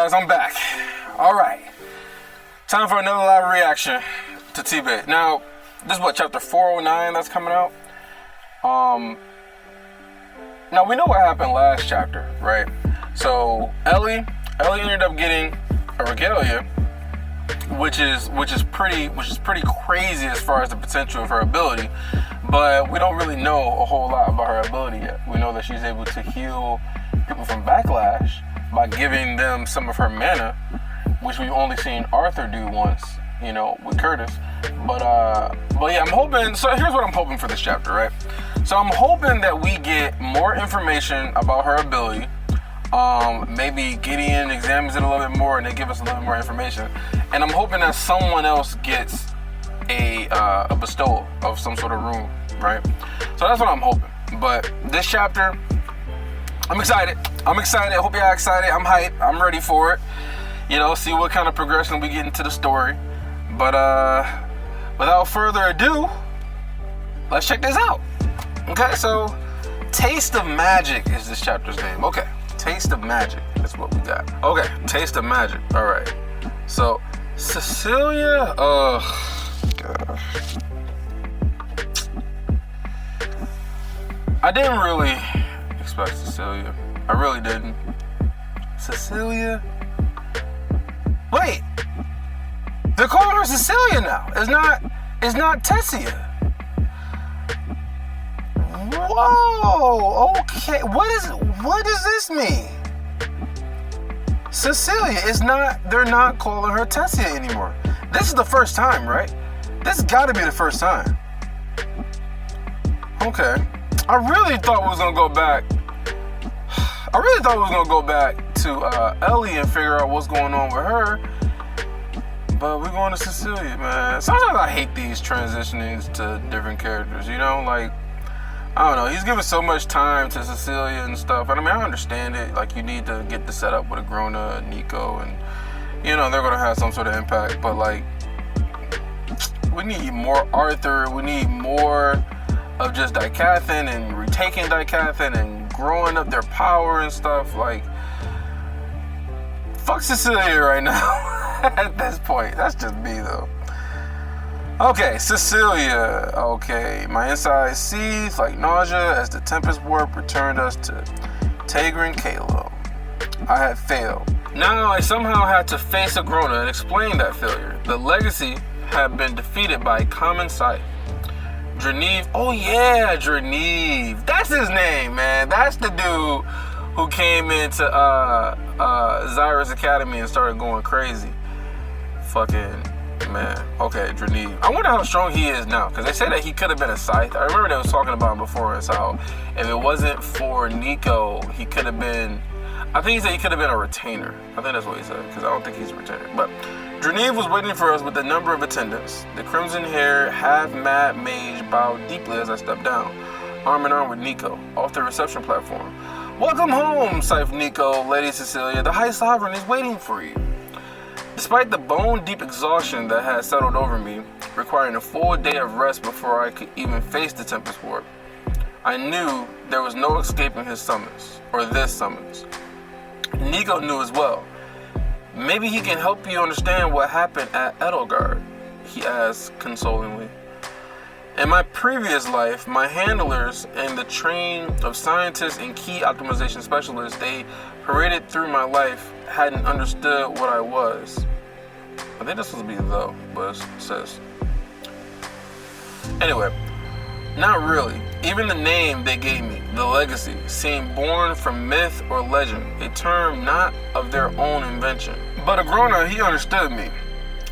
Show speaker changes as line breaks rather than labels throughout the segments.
guys, I'm back. Alright. Time for another live reaction to T-Bait. Now, this is what, chapter 409 that's coming out? Now we know what happened last chapter, right? So Ellie ended up getting a regalia, which is pretty crazy as far as the potential of her ability, but we don't really know a whole lot about her ability yet. We know that she's able to heal people from backlash by giving them some of her mana, which we've only seen Arthur do once, with Curtis. But yeah, I'm hoping. So here's what I'm hoping for this chapter, right? So I'm hoping that we get more information about her ability. Maybe Gideon examines it a little bit more and they give us a little bit more information. And I'm hoping that someone else gets a bestowal of some sort of rune, right? So that's what I'm hoping. But this chapter, I'm excited. I hope y'all excited. I'm hyped. I'm ready for it. See what kind of progression we get into the story. But without further ado, let's check this out. Okay, so Taste of Magic is this chapter's name. Okay, Taste of Magic is what we got. Okay, Taste of Magic. All right. So Cecilia, gosh. I didn't really expect Cecilia. I really didn't. Cecilia? Wait. They're calling her Cecilia now. It's not Tessia. Whoa. Okay. What does this mean? Cecilia is not. They're not calling her Tessia anymore. This is the first time, right? This has got to be the first time. Okay. I really thought we was gonna go back. To Ellie and figure out what's going on with her. But we're going to Cecilia, man. Sometimes I hate these transitionings to different characters, I don't know. He's giving so much time to Cecilia and stuff. And I understand it. Like, you need to get the setup with Agrona and Nico. And, they're going to have some sort of impact. But, we need more Arthur. We need more of just Dicathin and retaking Dicathin and growing up their power and stuff. Fuck Cecilia right now at this point. That's just me, though. Okay, Cecilia. Okay, my inside seethed like nausea as the Tempest Warp returned us to Tigran Kalo. I had failed. Now I somehow had to face Agrona and explain that failure. The legacy had been defeated by common sight. Draneve. Oh yeah, Draneve. That's his name, man. That's the dude who came into Zyra's Academy and started going crazy. Fucking man. Okay, Draneve. I wonder how strong he is now, because they said that he could have been a scythe. I remember they was talking about him before, as how if it wasn't for Nico, he could have been. I think he said he could have been a retainer. I think that's what he said, because I don't think he's a retainer. But Draneve was waiting for us with a number of attendants. The crimson-haired, half-mad mage bowed deeply as I stepped down, arm in arm with Nico, off the reception platform. Welcome home, scythed Nico, Lady Cecilia. The High Sovereign is waiting for you. Despite the bone-deep exhaustion that had settled over me, requiring a full day of rest before I could even face the Tempest Warp, I knew there was no escaping his summons, or this summons. Nico knew as well. Maybe he can help you understand what happened at Edelgard, he asked consolingly. In my previous life, my handlers and the train of scientists and key optimization specialists they paraded through my life hadn't understood what I was. I think this was be though, but it says. Anyway, not really. Even the name they gave me, the legacy, seemed born from myth or legend, a term not of their own invention. But Agrona, he understood me.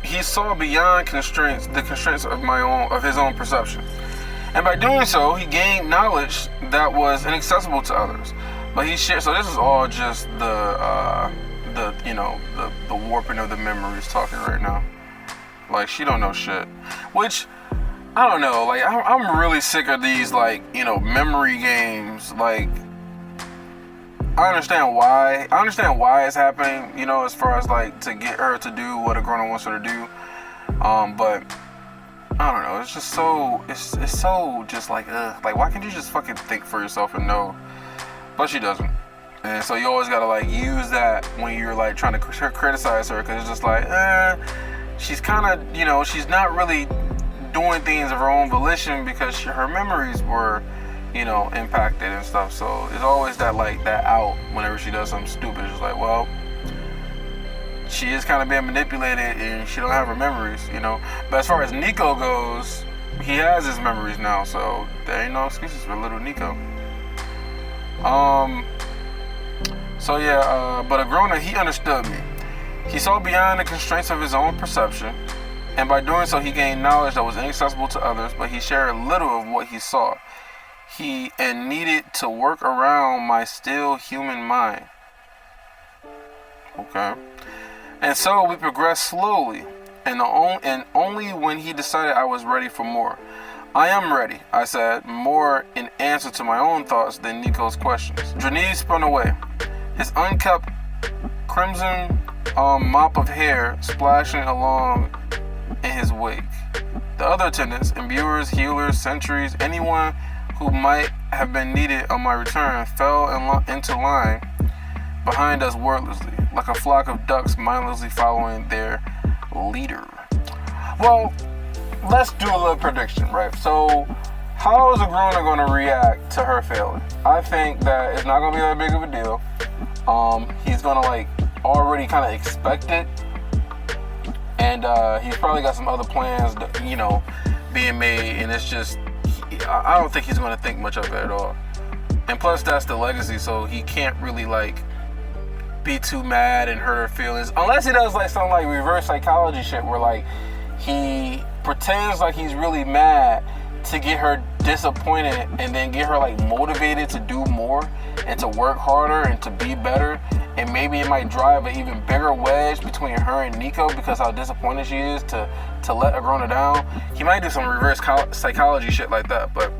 He saw beyond the constraints of his own perception. And by doing so, he gained knowledge that was inaccessible to others. But he shared, so this is all just the warping of the memories talking right now. She don't know shit. Which, I don't know, I'm really sick of these, memory games. I understand why. It's happening, as far as, to get her to do what Agrona wants her to do. But, I don't know, it's just so, it's so just ugh. Why can't you just fucking think for yourself and know? But she doesn't. And so you always gotta like use that when you're like trying to criticize her, because it's just like, she's kind of, you know, she's not really doing things of her own volition because her memories were, you know, impacted and stuff. So it's always that like that out whenever she does something stupid. It's just like, well, she is kind of being manipulated and she don't have her memories, you know. But as far as Nico goes, he has his memories now, so there ain't no excuses for little Nico. So yeah, but Agrona, he understood me. He saw beyond the constraints of his own perception, and by doing so, he gained knowledge that was inaccessible to others, but he shared little of what he saw. He needed to work around my still human mind. Okay. And so we progressed slowly, and only when he decided I was ready for more. I am ready, I said, more in answer to my own thoughts than Nico's questions. Dranese spun away, his unkept crimson mop of hair splashing along in his wake. The other attendants, imbuers, healers, sentries, anyone who might have been needed on my return fell into line behind us wordlessly, like a flock of ducks mindlessly following their leader. Well, let's do a little prediction, right? So, how is Agrona going to react to her failing? I think that it's not going to be that big of a deal. He's going to like already kind of expect it, and he's probably got some other plans, that, you know, being made, and it's just, I don't think he's going to think much of it at all. And plus, that's the legacy, so he can't really like be too mad and hurt her feelings, unless he does like some like reverse psychology shit where like he pretends like he's really mad to get her disappointed and then get her like motivated to do more and to work harder and to be better, and maybe it might drive an even bigger wedge between her and Nico because how disappointed she is to let Agrona down. He might do some reverse psychology shit like that, but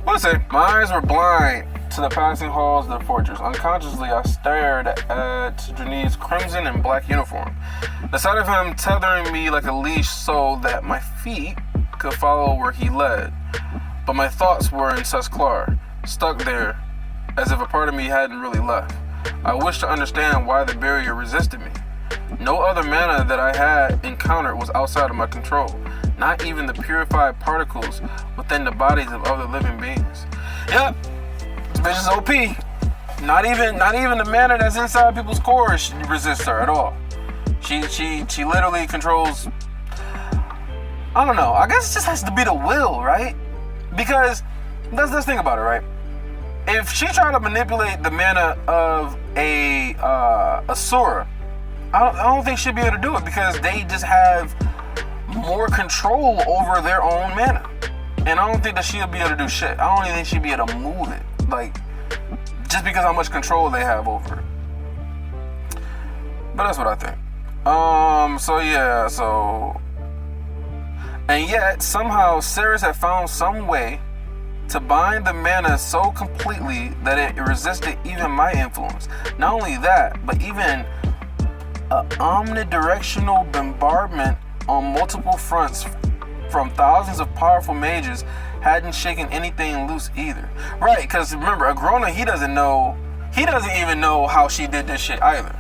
we'll see. My eyes were blind to the passing halls of the fortress. Unconsciously, I stared at Dranese's crimson and black uniform. The sight of him tethering me like a leash so that my feet could follow where he led. But my thoughts were in Sesklar, stuck there, as if a part of me hadn't really left. I wished to understand why the barrier resisted me. No other mana that I had encountered was outside of my control, not even the purified particles within the bodies of other living beings. Yep, this bitch is OP. Not even the mana that's inside people's cores resists her at all. She literally controls, I don't know, I guess it just has to be the will, right? Because let's think about it, right? If she tried to manipulate the mana of a Asura, I don't think she'd be able to do it because they just have more control over their own mana. And I don't think that she'll be able to do shit. I don't even think she'd be able to move it. Like, just because how much control they have over it. But that's what I think. And yet, somehow, Ceres had found some way to bind the mana so completely that it resisted even my influence. Not only that, but even an omnidirectional bombardment on multiple fronts from thousands of powerful mages hadn't shaken anything loose either. Right, because remember, Agrona, he doesn't even know how she did this shit either.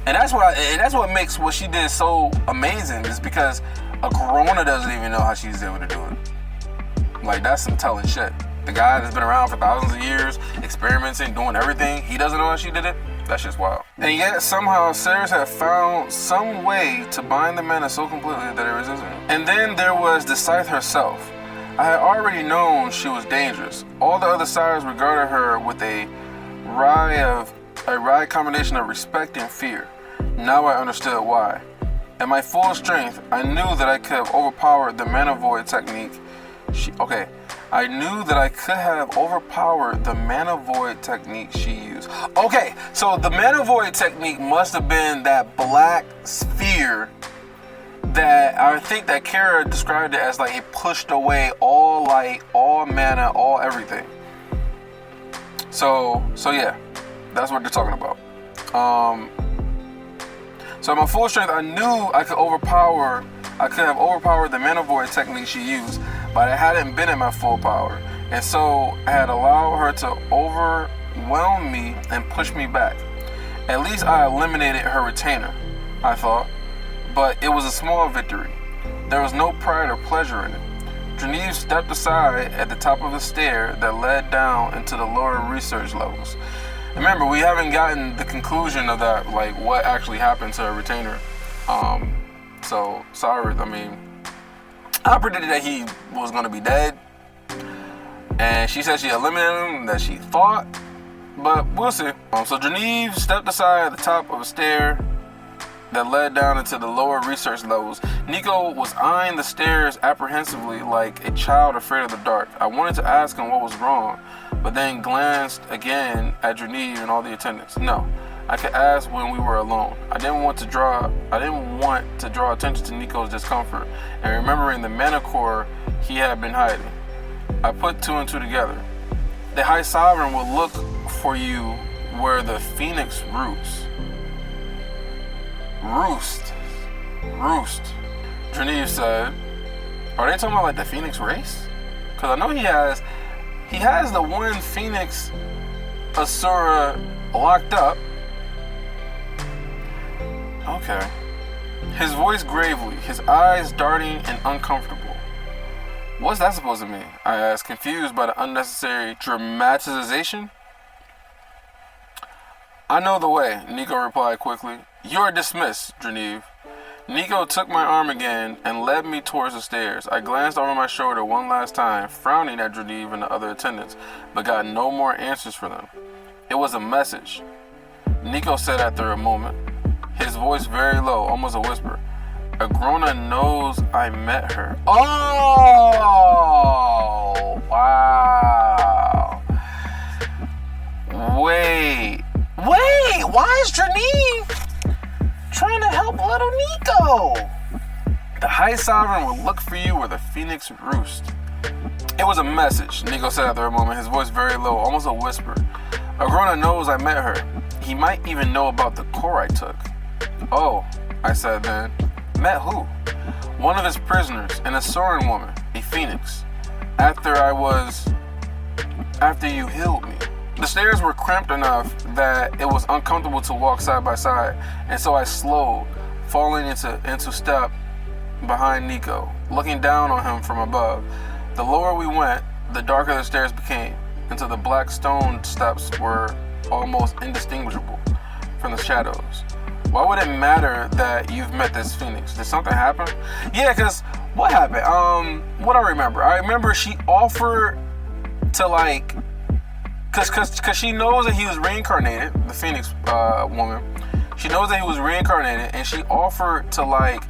And that's what makes what she did so amazing, is because Agrona doesn't even know how she's able to do it. Like, that's some telling shit. The guy that's been around for thousands of years, experimenting, doing everything, he doesn't know how she did it? That's just wild. And yet, somehow, Ceres had found some way to bind the mana so completely that it resisted him. And then there was the Scythe herself. I had already known she was dangerous. All the other sires regarded her with a wry combination of respect and fear. Now I understood why. At my full strength, I knew that I could have overpowered the Mana Void technique. I knew that I could have overpowered the Mana Void technique she used. Okay, so the Mana Void technique must have been that black sphere that I think that Kara described it as like it pushed away all light, all mana, all everything. So yeah, that's what they're talking about. So at my full strength, I knew I could have overpowered the Mana Void technique she used, but I hadn't been at my full power. and so I had allowed her to overwhelm me and push me back. At least I eliminated her retainer, I thought, but it was a small victory. There was no pride or pleasure in it. Genevieve stepped aside at the top of the stair that led down into the lower research levels. Remember, we haven't gotten the conclusion of that, like what actually happened to her retainer. So sorry. I mean, I predicted that he was going to be dead, and she said she eliminated him, that she thought, but we'll see. So Genevieve stepped aside at the top of a stair that led down into the lower research levels. Nico was eyeing the stairs apprehensively like a child afraid of the dark. I wanted to ask him what was wrong, but then glanced again at Genevieve and all the attendants. No, I could ask when we were alone. I didn't want to draw attention to Nico's discomfort and remembering the manicure he had been hiding. I put two and two together. The High Sovereign will look for you where the phoenix roosts. Roost. Genevieve said, are they talking about like the Phoenix race? Because I know he has the one Phoenix Asura locked up. Okay. His voice gravely, his eyes darting and uncomfortable. What's that supposed to mean? I asked, confused by the unnecessary dramatization. I know the way, Nico replied quickly. You are dismissed, Genevieve. Nico took my arm again and led me towards the stairs. I glanced over my shoulder one last time, frowning at Genevieve and the other attendants, but got no more answers for them. It was a message, Nico said after a moment, his voice very low, almost a whisper. Agrona knows I met her. Oh, wow. Wait, why is Genevieve trying to help little Nico? The High Sovereign will look for you where the Phoenix roost. It was a message, Nico said after a moment, his voice very low, almost a whisper. Agrona knows I met her. He might even know about the core I took. Oh, I said then. Met who? One of his prisoners, an Asuran woman, a Phoenix. After you healed me. The stairs were cramped enough that it was uncomfortable to walk side by side, and so I slowed, falling into step behind Nico, looking down on him from above. The lower we went, the darker the stairs became, until the black stone steps were almost indistinguishable from the shadows. Why would it matter that you've met this Phoenix? Did something happen? Yeah, because what happened? What I remember she offered to like, cause she knows that he was reincarnated, the Phoenix woman. She knows that he was reincarnated, and she offered to like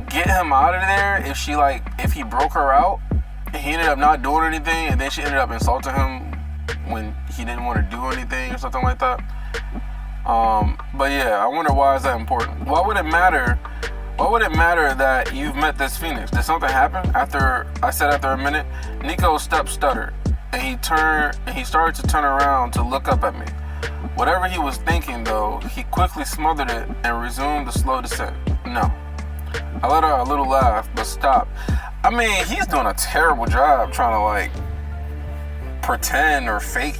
get him out of there if he broke her out. And he ended up not doing anything, and then she ended up insulting him when he didn't want to do anything or something like that. But yeah, I wonder why is that important? Why would it matter that you've met this Phoenix? Did something happen? After a minute, Nico's step stuttered, and he started to turn around to look up at me. Whatever he was thinking though, he quickly smothered it and resumed the slow descent. No. I let out a little laugh, but stopped. I mean, he's doing a terrible job trying to like pretend or fake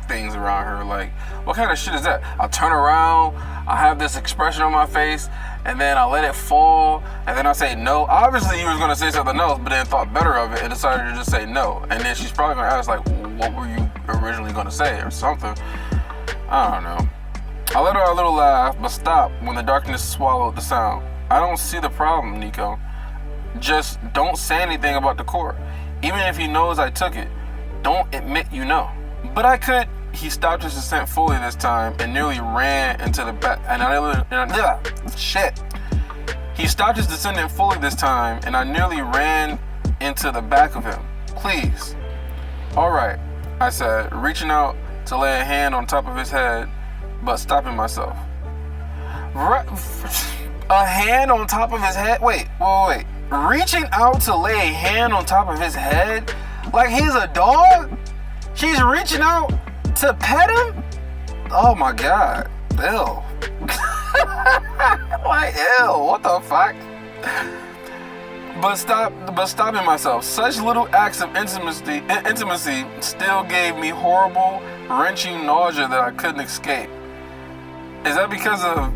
things around her. Like, what kind of shit is that? I'll turn around, I have this expression on my face, and then I let it fall, and then I say no. Obviously you was gonna say something else, but then thought better of it and decided to just say no. And then she's probably gonna ask like, what were you originally gonna say or something? I don't know. I let out a little laugh, but stopped when the darkness swallowed the sound. I don't see the problem, Nico. Just don't say anything about the core. Even if he knows I took it, don't admit you know. But I could. He stopped his descent fully this time and nearly ran into the back. He stopped his descending fully this time, and I nearly ran into the back of him. Please. All right, I said, reaching out to lay a hand on top of his head, but stopping myself. A hand on top of his head? Wait. Reaching out to lay a hand on top of his head? Like he's a dog? She's reaching out to pet him? Oh my God. Ew. Like, ew, what the fuck? but stopping myself. Such little acts of intimacy still gave me horrible, wrenching nausea that I couldn't escape. Is that because of,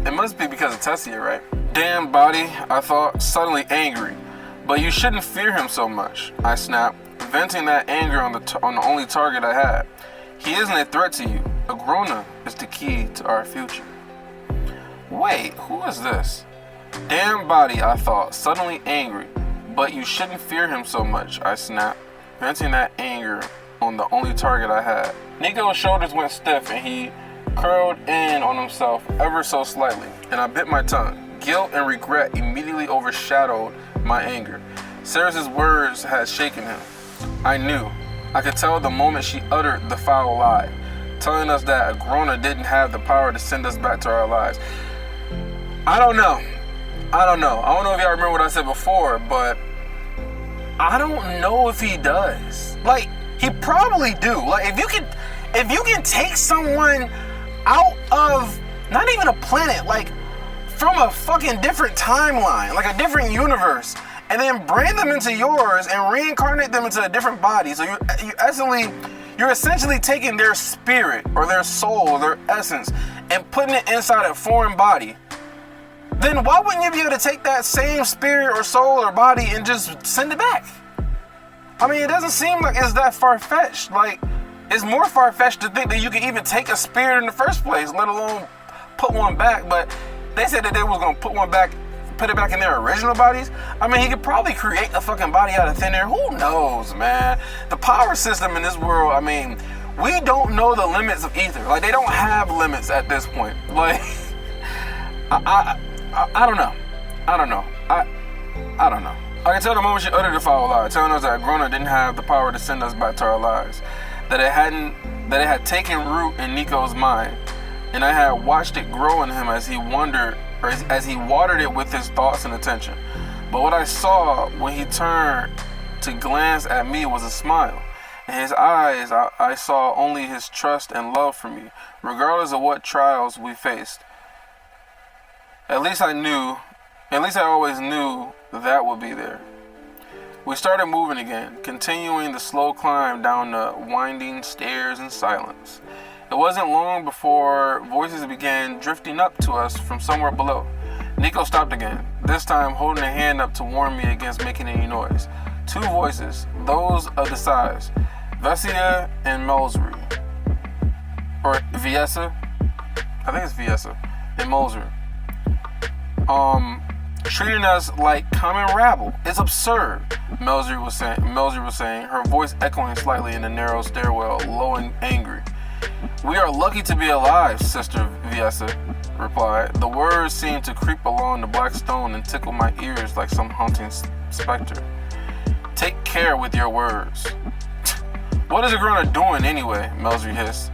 it must be because of Tessia, right? Damn body, I thought, suddenly angry. But you shouldn't fear him so much, I snapped, venting that anger on the only target I had. He isn't a threat to you. Agrona is the key to our future. Wait, who is this? Damn body, I thought, suddenly angry. But you shouldn't fear him so much, I snapped, venting that anger on the only target I had. Nico's shoulders went stiff and he curled in on himself ever so slightly, and I bit my tongue. Guilt and regret immediately overshadowed my anger. Sarah's words had shaken him. I knew. I could tell the moment she uttered the foul lie, telling us that Agrona didn't have the power to send us back to our lives. I don't know if y'all remember what I said before, but I don't know if he does. Like, he probably do. Like, if you can take someone out of not even a planet, like from a fucking different timeline, like a different universe, and then bring them into yours and reincarnate them into a different body. So you're essentially taking their spirit or their soul or their essence and putting it inside a foreign body. Then why wouldn't you be able to take that same spirit or soul or body and just send it back? I mean, it doesn't seem like it's that far-fetched. Like, it's more far-fetched to think that you can even take a spirit in the first place, let alone put one back. But they said that they was gonna put it back in their original bodies. I mean, he could probably create a fucking body out of thin air. Who knows, man? The power system in this world, I mean, we don't know the limits of ether. Like, they don't have limits at this point. Like, I don't know. I don't know. I can tell the moment she uttered the foul lie, telling us that Agrona didn't have the power to send us back to our lives, that it had taken root in Nico's mind, and I had watched it grow in him as he watered it with his thoughts and attention. But what I saw when he turned to glance at me was a smile. In his eyes, I saw only his trust and love for me, regardless of what trials we faced. At least I always knew that would be there. We started moving again, continuing the slow climb down the winding stairs in silence. It wasn't long before voices began drifting up to us from somewhere below. Nico stopped again, this time holding a hand up to warn me against making any noise. Two voices, those of the sides, Vessia and Melsry. Or Viessa? I think it's Viessa and Melsry. Treating us like common rabble. It's absurd, Melsry was saying, her voice echoing slightly in the narrow stairwell, low and angry. We are lucky to be alive, Sister Viessa replied. The words seemed to creep along the black stone and tickle my ears like some haunting specter. Take care with your words. What is Agrona doing anyway? Melsry hissed.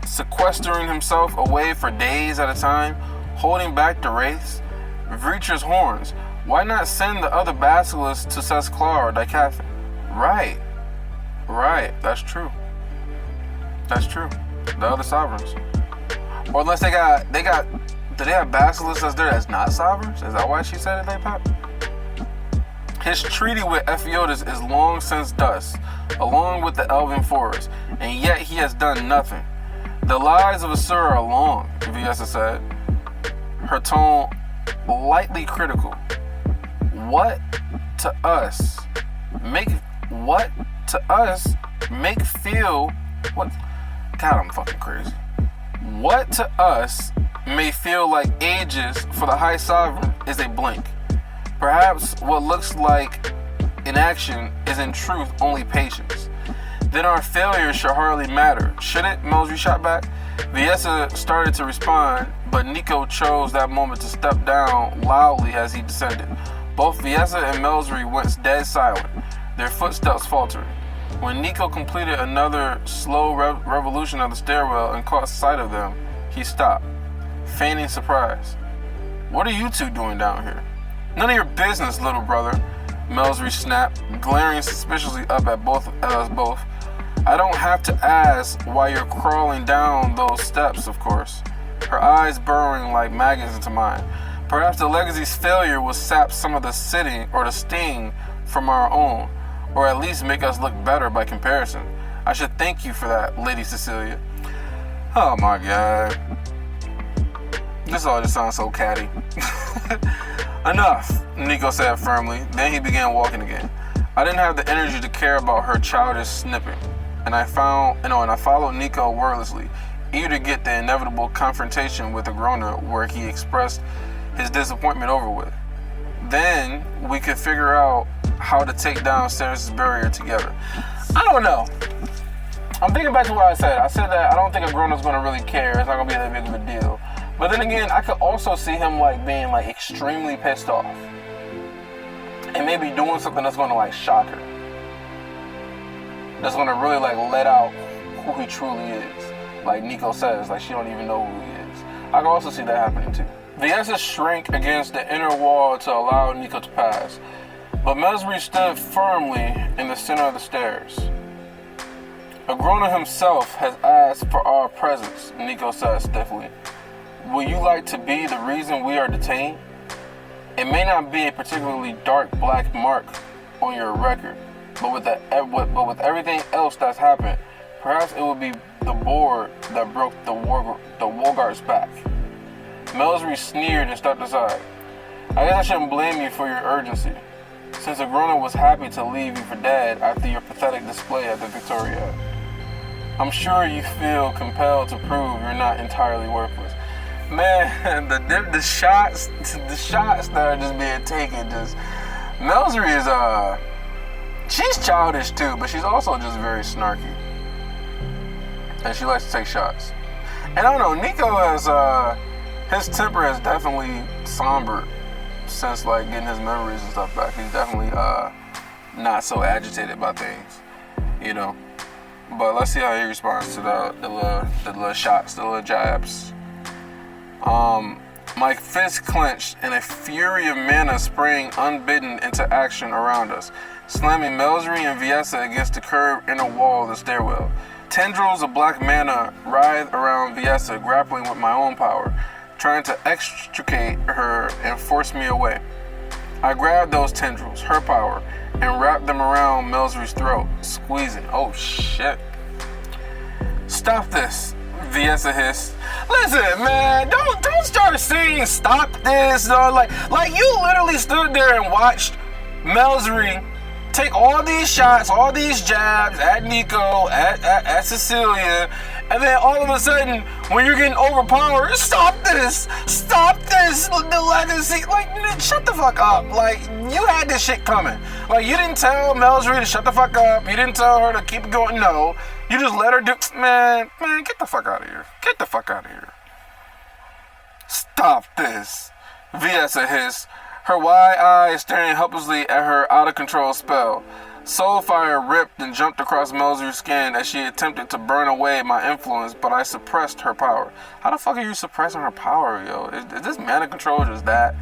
Sequestering himself away for days at a time, holding back the wraiths. Vreetra's horns. Why not send the other basilisks to Sesklar or Dikathin? Right. That's true. The other sovereigns. Or unless do they have basilisks that's there that's not sovereigns? Is that why she said it like that? His treaty with Ephiodus is long since dust, along with the Elven Forest, and yet he has done nothing. The lives of Asura are long, Viessa said, her tone lightly critical. What to us make feel what? God, I'm fucking crazy. What to us may feel like ages for the High Sovereign is a blink. Perhaps what looks like inaction is in truth only patience. Then our failure should hardly matter, should it? Melsry shot back. Viessa started to respond, but Nico chose that moment to step down loudly as he descended. Both Viessa and Melsry went dead silent, their footsteps faltering. When Nico completed another slow revolution of the stairwell and caught sight of them, he stopped, feigning surprise. What are you two doing down here? None of your business, little brother, Melsry snapped, glaring suspiciously up at us both. I don't have to ask why you're crawling down those steps, of course. Her eyes burrowing like maggots into mine. Perhaps the legacy's failure will sap some of the sting from our own, or at least make us look better by comparison. I should thank you for that, Lady Cecilia. Oh my God. This all just sounds so catty. Enough, Nico said firmly. Then he began walking again. I didn't have the energy to care about her childish snipping, and I followed Nico wordlessly, eager to get the inevitable confrontation with Agrona where he expressed his disappointment over with. Then we could figure out how to take down Ceres' barrier together. I don't know. I'm thinking back to what I said. I said that I don't think Agrona's gonna really care. It's not gonna be that big of a deal. But then again, I could also see him being extremely pissed off. And maybe doing something that's gonna shock her. That's gonna really let out who he truly is. Like Nico says, she don't even know who he is. I can also see that happening too. Viessa shrank against the inner wall to allow Nico to pass, but Mesri stood firmly in the center of the stairs. Agrona himself has asked for our presence, Nico said stiffly. Will you like to be the reason we are detained? It may not be a particularly dark black mark on your record, but with everything else that's happened, perhaps it will be the board that broke the Wolgart's back. Melsry sneered and stepped aside. I guess I shouldn't blame you for your urgency, since Agrona was happy to leave you for dead after your pathetic display at the Victoria. I'm sure you feel compelled to prove you're not entirely worthless. Man, the shots that are just being taken, Melsry is she's childish too, but she's also just very snarky, and she likes to take shots. And I don't know, Nico has his temper has definitely sombered since getting his memories and stuff back. He's definitely not so agitated about things, But let's see how he responds to the little shots, the little jabs. My fist clenched and a fury of mana sprang unbidden into action around us, slamming Melsry and Viessa against the curved inner wall of the stairwell. Tendrils of black mana writhed around Viessa, grappling with my own power, trying to extricate her and force me away. I grabbed those tendrils, her power, and wrapped them around Melsry's throat, squeezing. Oh shit. Stop this, Viessa hissed. Listen, man, don't start saying stop this. You literally stood there and watched Melsry take all these shots, all these jabs at Nico, at Cecilia, and then all of a sudden, when you're getting overpowered, stop this, the legacy, shut the fuck up. You had this shit coming. You didn't tell Melsry to shut the fuck up, you didn't tell her to keep it going, no. You just let her do, man, get the fuck out of here. Get the fuck out of here. Stop this, Viessa hissed, her wide eyes staring helplessly at her out-of-control spell. Soul fire ripped and jumped across Melsry's skin as she attempted to burn away my influence, but I suppressed her power. How the fuck are you suppressing her power, yo? Is this mana control just that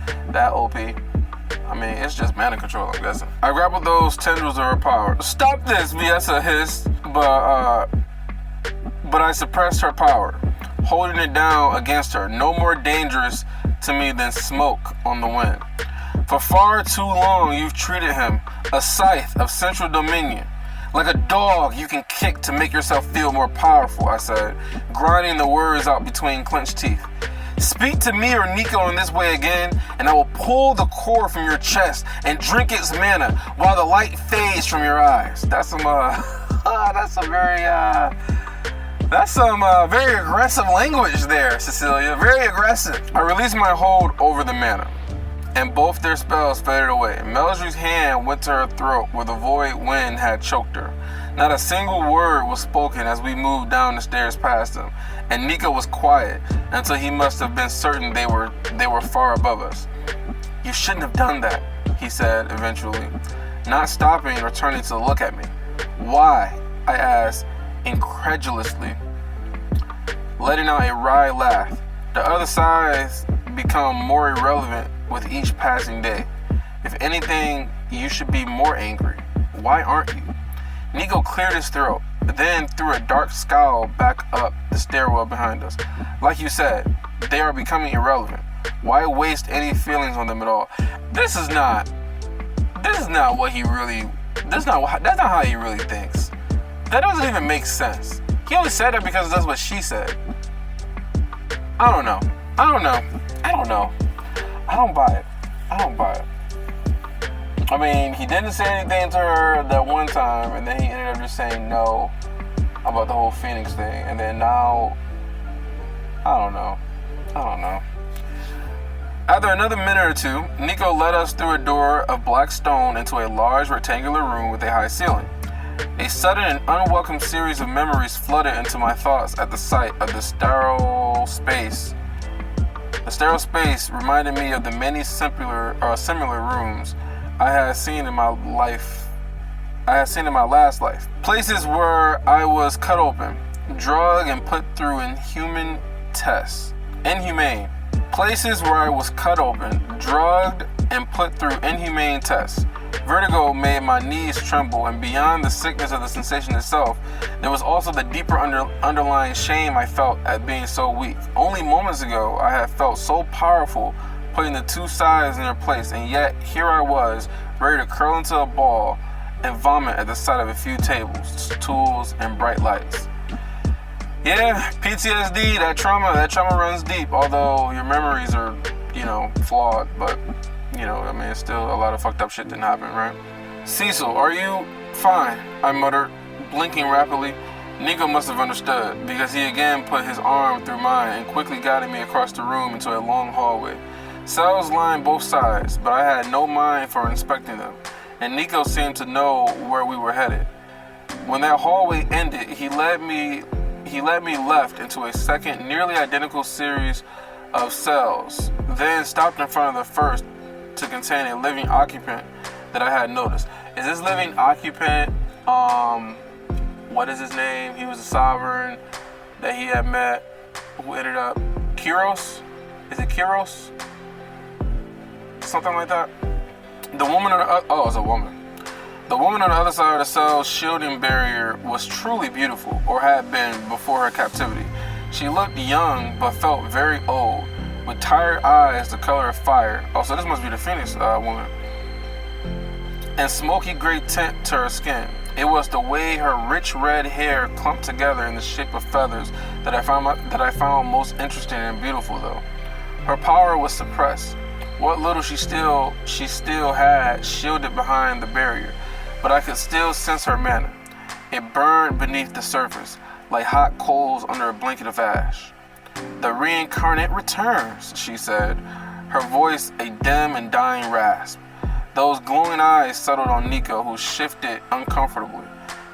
OP? I mean, it's just mana control, I'm guessing. I grappled those tendrils of her power. Stop this, Viessa hissed, but I suppressed her power, holding it down against her. No more dangerous to me than smoke on the wind. For far too long, you've treated him, a scythe of central dominion, like a dog you can kick to make yourself feel more powerful, I said, grinding the words out between clenched teeth. Speak to me or Nico in this way again, and I will pull the core from your chest and drink its mana while the light fades from your eyes. That's some very aggressive language there, Cecilia. Very aggressive. I released my hold over the mana, and both their spells faded away. Melsry's hand went to her throat where the void wind had choked her. Not a single word was spoken as we moved down the stairs past them, and Nico was quiet until he must have been certain they were far above us. You shouldn't have done that, he said eventually, not stopping or turning to look at me. Why? I asked incredulously, letting out a wry laugh. The other sides become more irrelevant with each passing day. If anything, you should be more angry. Why aren't you? Nico cleared his throat, then threw a dark scowl back up the stairwell behind us. Like you said, they are becoming irrelevant. Why waste any feelings on them at all? That's not how he really thinks. That doesn't even make sense. He only said that because that's what she said. I don't know. I don't buy it. I mean, he didn't say anything to her that one time, and then he ended up just saying no about the whole Phoenix thing, and then now, I don't know. After another minute or two, Nico led us through a door of black stone into a large rectangular room with a high ceiling. A sudden and unwelcome series of memories flooded into my thoughts at the sight of the sterile space. The sterile space reminded me of the many similar rooms I had seen in my last life. Places where I was cut open, drugged, and put through inhumane tests. Inhumane. Places where I was cut open, drugged, and put through inhumane tests. Vertigo made my knees tremble, and beyond the sickness of the sensation itself, there was also the deeper underlying shame I felt at being so weak. Only moments ago, I had felt so powerful, putting the two sides in their place, and yet here I was, ready to curl into a ball and vomit at the sight of a few tables, tools, and bright lights. Yeah, PTSD, that trauma runs deep, although your memories are, flawed, but, it's still a lot of fucked up shit didn't happen, right? Cecil, are you fine? I muttered, blinking rapidly. Nico must have understood, because he again put his arm through mine and quickly guided me across the room into a long hallway. Cells lined both sides, but I had no mind for inspecting them, and Nico seemed to know where we were headed. When that hallway ended, he led me left into a second, nearly identical series of cells, then stopped in front of the first to contain a living occupant that I had noticed. Is this living occupant, what is his name? He was a sovereign that he had met, who ended up, Kiros? Is it Kiros? Something like that? The woman on the it's a woman. The woman on the other side of the cell's shielding barrier was truly beautiful, or had been before her captivity. She looked young, but felt very old, with tired eyes the color of fire. Oh, so this must be the Phoenix woman. And smoky gray tint to her skin. It was the way her rich red hair clumped together in the shape of feathers that I found most interesting and beautiful, though. Her power was suppressed. What little she still had shielded behind the barrier, but I could still sense her mana. It burned beneath the surface, like hot coals under a blanket of ash. The reincarnate returns, she said, her voice a dim and dying rasp. Those glowing eyes settled on Nico, who shifted uncomfortably.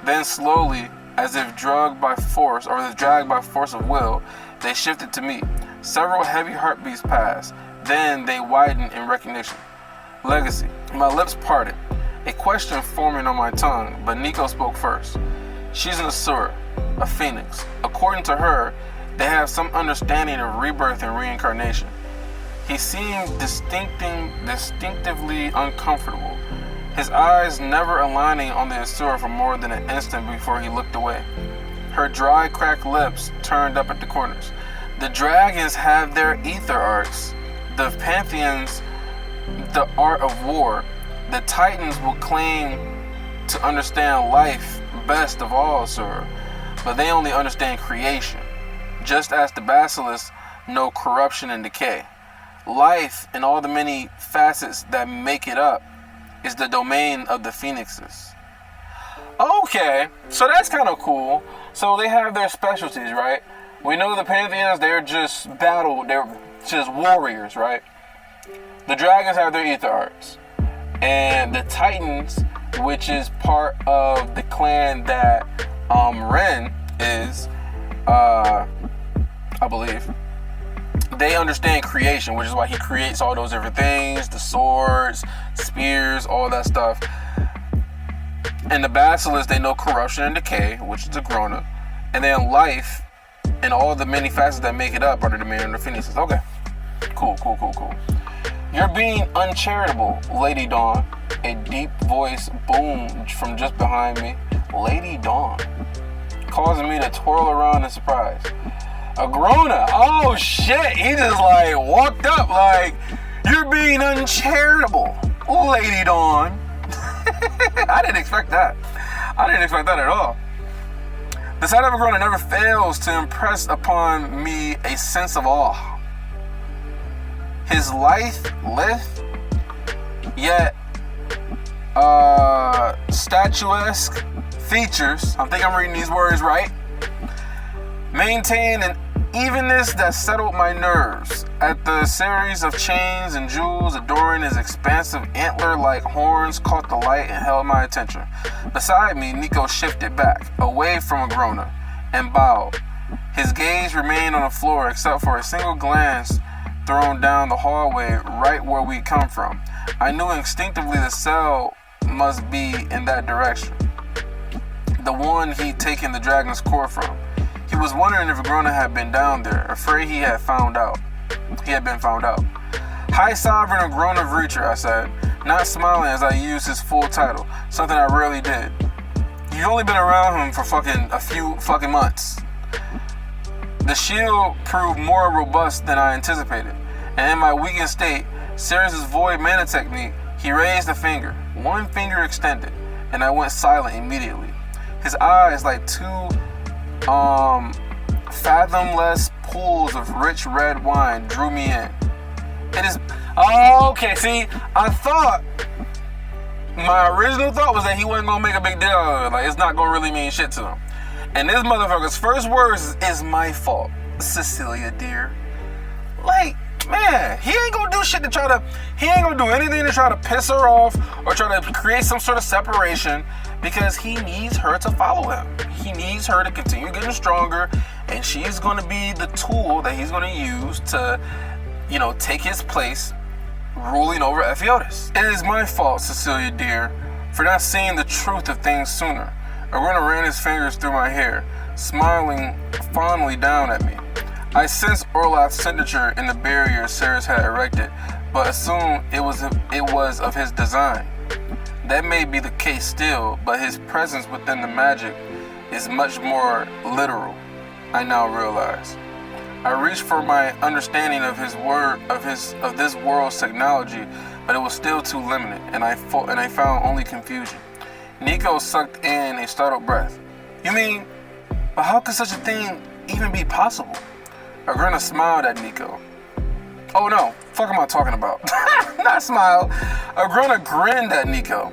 Then slowly, as if dragged by force of will, they shifted to me. Several heavy heartbeats passed. Then they widened in recognition. Legacy. My lips parted, a question forming on my tongue, but Nico spoke first. She's an Asura, a phoenix. According to her, they have some understanding of rebirth and reincarnation. He seemed distinctively uncomfortable, his eyes never aligning on the Asura for more than an instant before he looked away. Her dry, cracked lips turned up at the corners. The dragons have their ether arts. The pantheons, the art of war. The titans will claim to understand life best of all, Asura, but they only understand creation, just as the basilisks know corruption and decay. Life and all the many facets that make it up is the domain of the phoenixes. Okay, so that's kind of cool. So they have their specialties, right? We know the pantheons, they're just warriors, right? The dragons have their ether arts. And the titans, which is part of the clan that Ren is, I believe, they understand creation, which is why he creates all those different things, the swords, spears, all that stuff. And the basilisks, they know corruption and decay, which is a Grona. And then life and all the many facets that make it up are the domain of the phoenixes. Okay, cool. You're being uncharitable, Lady Dawn. A deep voice boomed from just behind me. Lady Dawn, causing me to twirl around in surprise. Agrona. Oh shit. He just like walked up like, you're being uncharitable, Lady Dawn. I didn't expect that. I didn't expect that at all. The sight of Agrona never fails to impress upon me a sense of awe. His lithe, yet statuesque features, I think I'm reading these words right, maintain an evenness that settled my nerves. At the series of chains and jewels adoring his expansive antler-like horns caught the light and held my attention. Beside me, Nico shifted back, away from Agrona, and bowed. His gaze remained on the floor except for a single glance thrown down the hallway right where we come from. I knew instinctively the cell must be in that direction, the one he'd taken the dragon's core from. He was wondering if Agrona had been down there, afraid he had been found out. High Sovereign Agrona Vreecher, I said, not smiling as I used his full title, something I rarely did. You've only been around him for a few months. The shield proved more robust than I anticipated, and in my weakened state, Sirius's void mana technique, he raised a finger, one finger extended, and I went silent immediately. His eyes, like two fathomless pools of rich red wine, drew me in. It is okay. See, my original thought was that he wasn't gonna make a big deal of it. Like, it's not gonna really mean shit to him. And this motherfucker's first words is my fault, Cecilia dear. Like, man, he ain't gonna do shit he ain't gonna do anything to try to piss her off or try to create some sort of separation, because he needs her to follow him. He needs her to continue getting stronger, and she's gonna be the tool that he's gonna use to, take his place ruling over Ephiodus. It is my fault, Cecilia dear, for not seeing the truth of things sooner. Agrona ran his fingers through my hair, smiling fondly down at me. I sensed Orloth's signature in the barrier Ceres had erected, but assumed it was of his design. That may be the case still, but his presence within the magic is much more literal, I now realize. I reached for my understanding of this world's technology, but it was still too limited, and I found only confusion. Nico sucked in a startled breath. You mean, but how could such a thing even be possible? Agrona smiled at Nico. Oh no, fuck am I talking about? Not smile. Agrona grinned at Nico,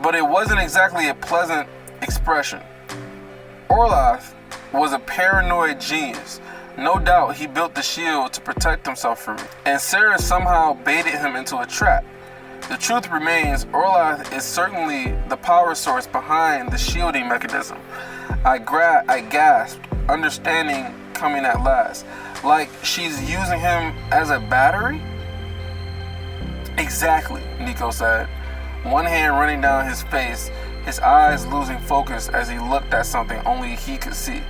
but it wasn't exactly a pleasant expression. Orloth was a paranoid genius. No doubt he built the shield to protect himself from me, and Sarah somehow baited him into a trap. The truth remains, Orloth is certainly the power source behind the shielding mechanism. I gasped, understanding coming at last. Like she's using him as a battery? Exactly, Nico said, one hand running down his face, his eyes losing focus as he looked at something only he could see.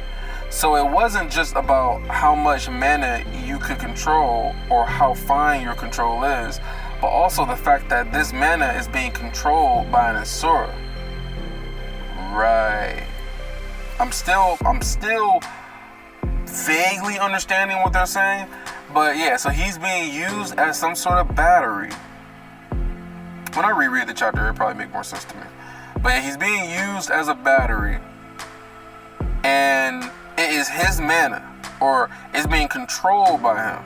So it wasn't just about how much mana you could control or how fine your control is, but also the fact that this mana is being controlled by an Asura. Right. I'm still vaguely understanding what they're saying, but yeah, so he's being used as some sort of battery. When I reread the chapter, it'll probably make more sense to me. But yeah, he's being used as a battery, and it is his mana, or it's being controlled by him,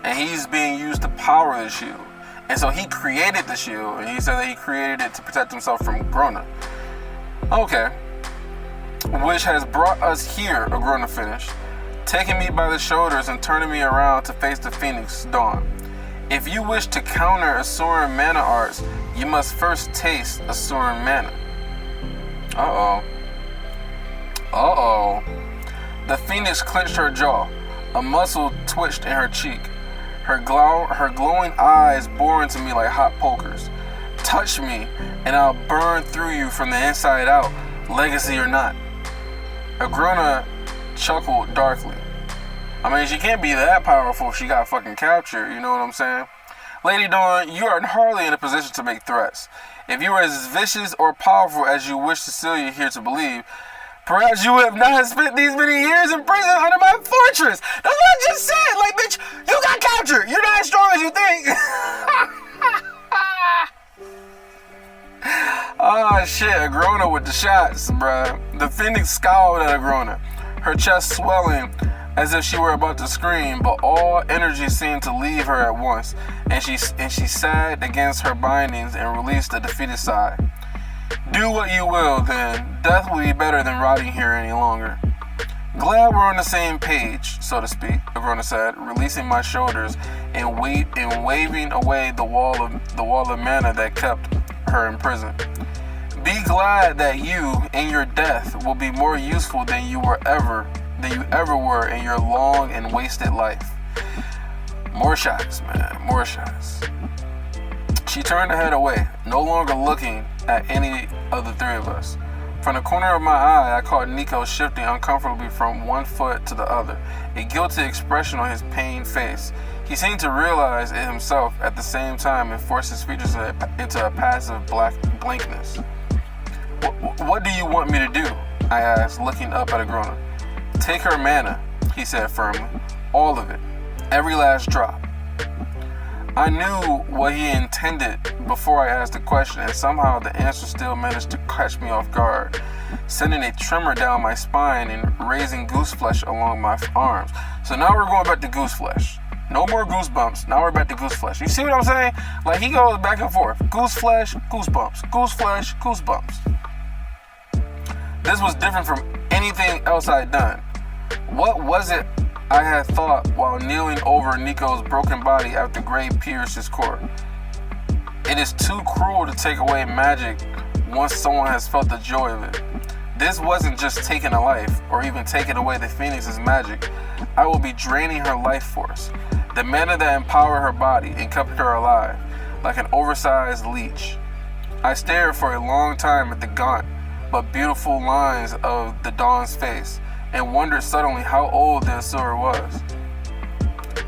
and he's being used to power the shield. And so he created the shield, and he said that he created it to protect himself from Agrona. Okay. Which has brought us here, Agrona finished, taking me by the shoulders and turning me around to face the Phoenix Dawn. If you wish to counter Asuran mana arts, you must first taste Asuran mana. Uh-oh. The Phoenix clenched her jaw. A muscle twitched in her cheek. Her glowing eyes bore into me like hot pokers. Touch me, and I'll burn through you from the inside out, legacy or not. Agrona chuckled darkly. I mean, she can't be that powerful if she got fucking captured, you know what I'm saying? Lady Dawn, you are hardly in a position to make threats. If you were as vicious or powerful as you wish Cecilia here to believe, Perhaps you have not spent these many years in prison under my fortress. That's what I just said. Like, bitch, you got captured. You're not as strong as you think. Oh, shit. Agrona with the shots, bruh. The Phoenix scowled at Agrona, her chest swelling as if she were about to scream, but all energy seemed to leave her at once, and she sagged against her bindings and released a defeated sigh. Do what you will, then. Death will be better than rotting here any longer. Glad we're on the same page, so to speak, Agrona said, releasing my shoulders and waving away the wall of mana that kept her in prison. Be glad that you, in your death, will be more useful than you ever were in your long and wasted life. More shots, man. More shots. She turned her head away, no longer looking at any of the three of us. From the corner of my eye, I caught Nico shifting uncomfortably from one foot to the other, a guilty expression on his pained face. He seemed to realize it himself at the same time and forced his features into a passive blankness. What do you want me to do? I asked, looking up at Agrona. Take her mana, he said firmly. All of it. Every last drop. I knew what he intended before I asked the question, and somehow the answer still managed to catch me off guard, sending a tremor down my spine and raising goose flesh along my arms. So now we're going back to goose flesh. No more goosebumps. Now we're back to goose flesh. You see what I'm saying? Like, he goes back and forth. Goose flesh, goosebumps. Goose flesh, goosebumps. This was different from anything else I'd done. What was it I had thought while kneeling over Nico's broken body after Gray pierced his core? It is too cruel to take away magic once someone has felt the joy of it. This wasn't just taking a life, or even taking away the Phoenix's magic. I will be draining her life force, the mana that empowered her body and kept her alive, like an oversized leech. I stared for a long time at the gaunt but beautiful lines of the Dawn's face, and wondered suddenly how old the Asura was.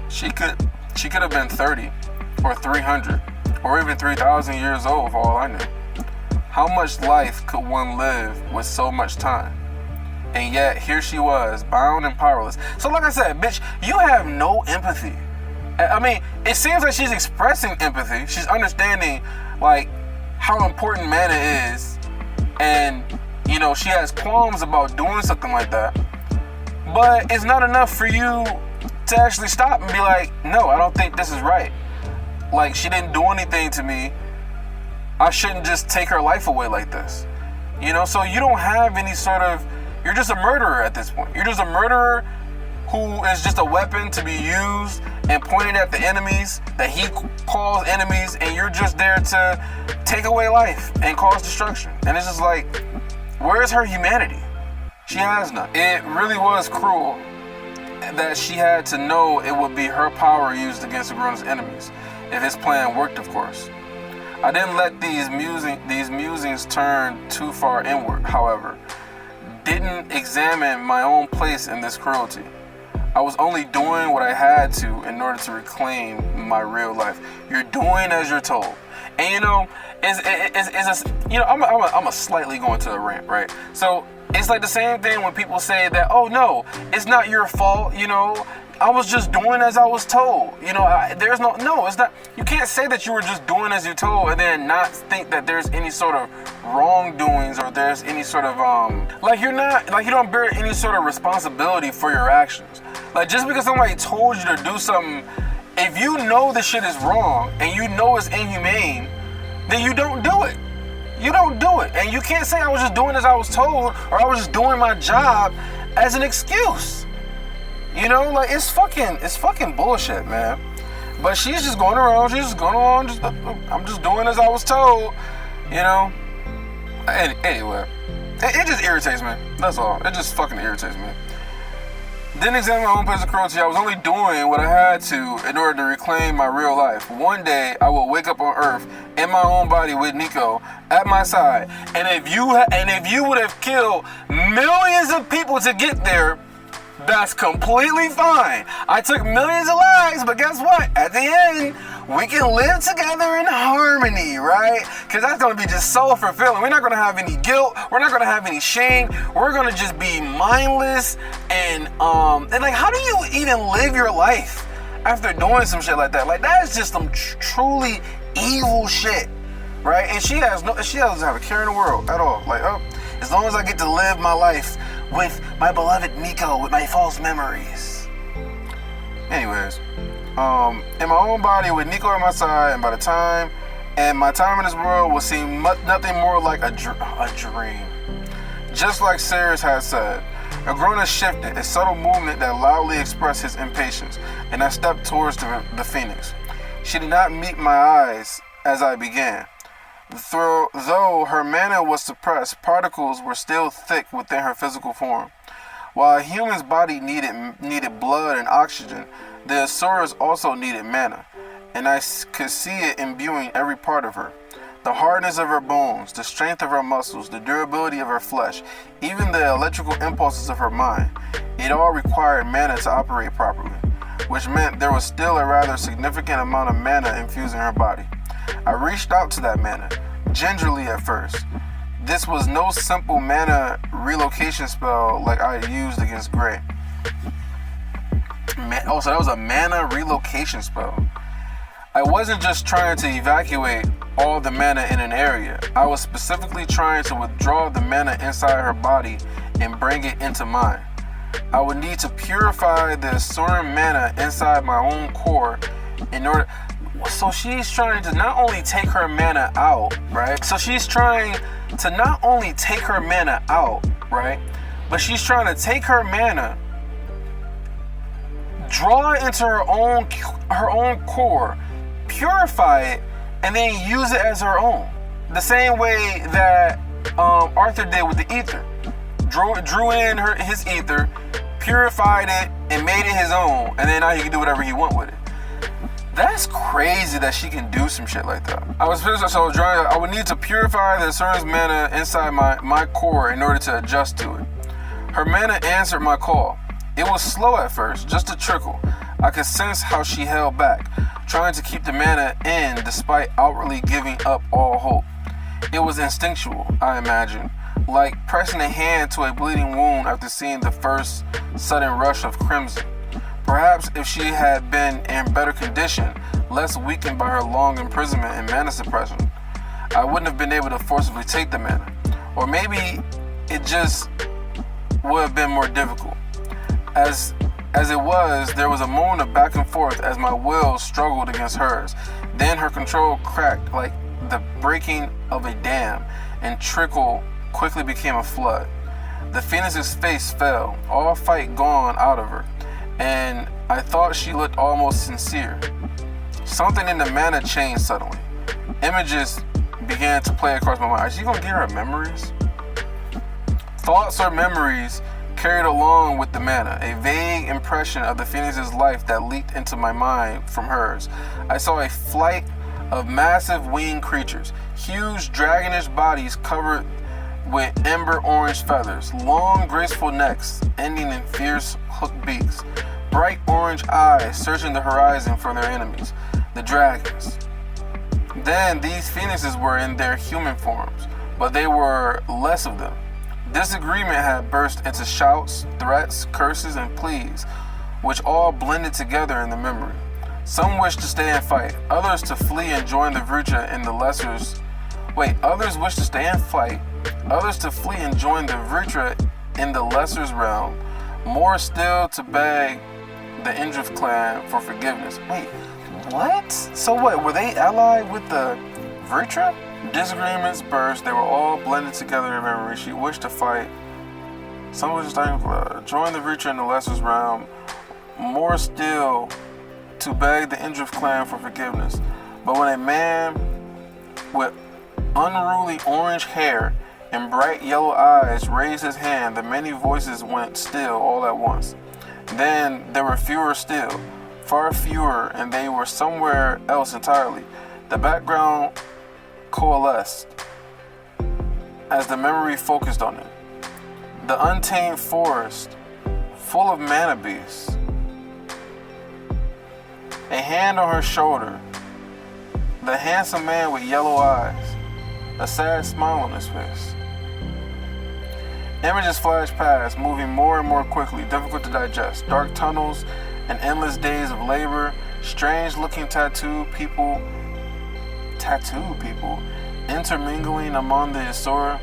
She could have been 30, or 300, or even 3,000 years old for all I knew. How much life could one live with so much time? And yet, here she was, bound and powerless. So like I said, bitch, you have no empathy. I mean, it seems like she's expressing empathy. She's understanding, like, how important mana is. And, you know, she has qualms about doing something like that. But it's not enough for you to actually stop and be like, no, I don't think this is right. Like, she didn't do anything to me. I shouldn't just take her life away like this. You know, so you don't have any sort of, you're just a murderer at this point. You're just a murderer who is just a weapon to be used and pointed at the enemies that he calls enemies, and you're just there to take away life and cause destruction. And it's just like, where's her humanity? She has none. It really was cruel that she had to know it would be her power used against Agrona's enemies, if his plan worked, of course. I didn't let these musings turn too far inward, however. Didn't examine my own place in this cruelty. I was only doing what I had to in order to reclaim my real life. You're doing as you're told. And you know, I'm a slightly going to a rant, right? So it's like the same thing when people say that, oh no, it's not your fault, you know, I was just doing as I was told. You know, it's not, you can't say that you were just doing as you're told and then not think that there's any sort of wrongdoings or there's any sort of, you don't bear any sort of responsibility for your actions. Like, just because somebody told you to do something, if you know the shit is wrong and you know it's inhumane, then you don't do it. You don't do it. And you can't say I was just doing as I was told or I was just doing my job as an excuse. You know, like, it's fucking bullshit, man. But she's just going around, I'm just doing as I was told, you know. Anyway, it just irritates me. That's all. It just fucking irritates me. Didn't examine my own place of cruelty. I was only doing what I had to in order to reclaim my real life. One day, I will wake up on Earth in my own body with Nico at my side. And if you would have killed millions of people to get there, That's completely fine. I took millions of lives, but guess what? At the end, we can live together in harmony, right? Because that's going to be just so fulfilling. We're not going to have any guilt. We're not going to have any shame. We're going to just be mindless. And like, how do you even live your life after doing some shit like that? Like, that is just some truly evil shit, right? And she doesn't have a care in the world at all. Like, as long as I get to live my life with my beloved Nico, with my false memories. Anyways, in my own body with Nico at my side, and by the time, and my time in this world will seem nothing more like a dream. Just like Cyrus had said, Agrona shifted, a subtle movement that loudly expressed his impatience, and I stepped towards the Phoenix. She did not meet my eyes as I began. Though her mana was suppressed, particles were still thick within her physical form. While a human's body needed blood and oxygen, the Asuras also needed mana, and I could see it imbuing every part of her. The hardness of her bones, the strength of her muscles, the durability of her flesh, even the electrical impulses of her mind. It all required mana to operate properly, which meant there was still a rather significant amount of mana infusing her body. I reached out to that mana, gingerly at first. This was no simple mana relocation spell like I used against Grey. So that was a mana relocation spell. I wasn't just trying to evacuate all the mana in an area. I was specifically trying to withdraw the mana inside her body and bring it into mine. I would need to purify the Asuran mana inside my own core in order... So she's trying to not only take her mana out, right? So she's trying to not only take her mana out, right? But she's trying to take her mana, draw it into her own core, purify it, and then use it as her own. The same way that Arthur did with the ether. Drew in his ether, purified it, and made it his own, and then now he can do whatever he wants with it. That's crazy that she can do some shit like that. I would need to purify the Asuran's mana inside my core in order to adjust to it. Her mana answered my call. It was slow at first, just a trickle. I could sense how she held back, trying to keep the mana in despite outwardly giving up all hope. It was instinctual, I imagine, like pressing a hand to a bleeding wound after seeing the first sudden rush of crimson. Perhaps if she had been in better condition, less weakened by her long imprisonment and mana suppression, I wouldn't have been able to forcibly take the mana. Or maybe it just would have been more difficult. As it was, there was a moment of back and forth as my will struggled against hers. Then her control cracked like the breaking of a dam, and trickle quickly became a flood. The Phoenix's face fell, all fight gone out of her, and I thought she looked almost sincere. Something in the mana changed suddenly. Images began to play across my mind. Is she gonna get her memories? Thoughts or memories carried along with the mana, a vague impression of the Phoenix's life that leaked into my mind from hers. I saw a flight of massive winged creatures, huge dragonish bodies covered with ember orange feathers, long graceful necks ending in fierce hooked beaks, bright orange eyes searching the horizon for their enemies, the dragons. Then these phoenixes were in their human forms, but there were less of them. Disagreement had burst into shouts, threats, curses, and pleas, which all blended together in the memory. Some wished to stay and fight, others to flee and join the Vritra in the Lesser's... others wished to stay and fight, others to flee and join the Vritra in the Lesser's realm, more still to beg the Indrith clan for forgiveness. Wait, what? So what, were they allied with the Vritra? Disagreements burst, they were all blended together in memory. She wished to fight. Some wished to join the Vritra in the Lesser's realm, more still to beg the Indrith clan for forgiveness. But when a man with unruly orange hair and bright yellow eyes raised his hand, the many voices went still all at once. Then there were fewer still, far fewer, and they were somewhere else entirely. The background coalesced as the memory focused on it. The untamed forest full of mana beasts. A hand on her shoulder. The handsome man with yellow eyes. A sad smile on his face. Images flash past, moving more and more quickly, difficult to digest. Dark tunnels and endless days of labor. Strange-looking tattooed people intermingling among the Asura.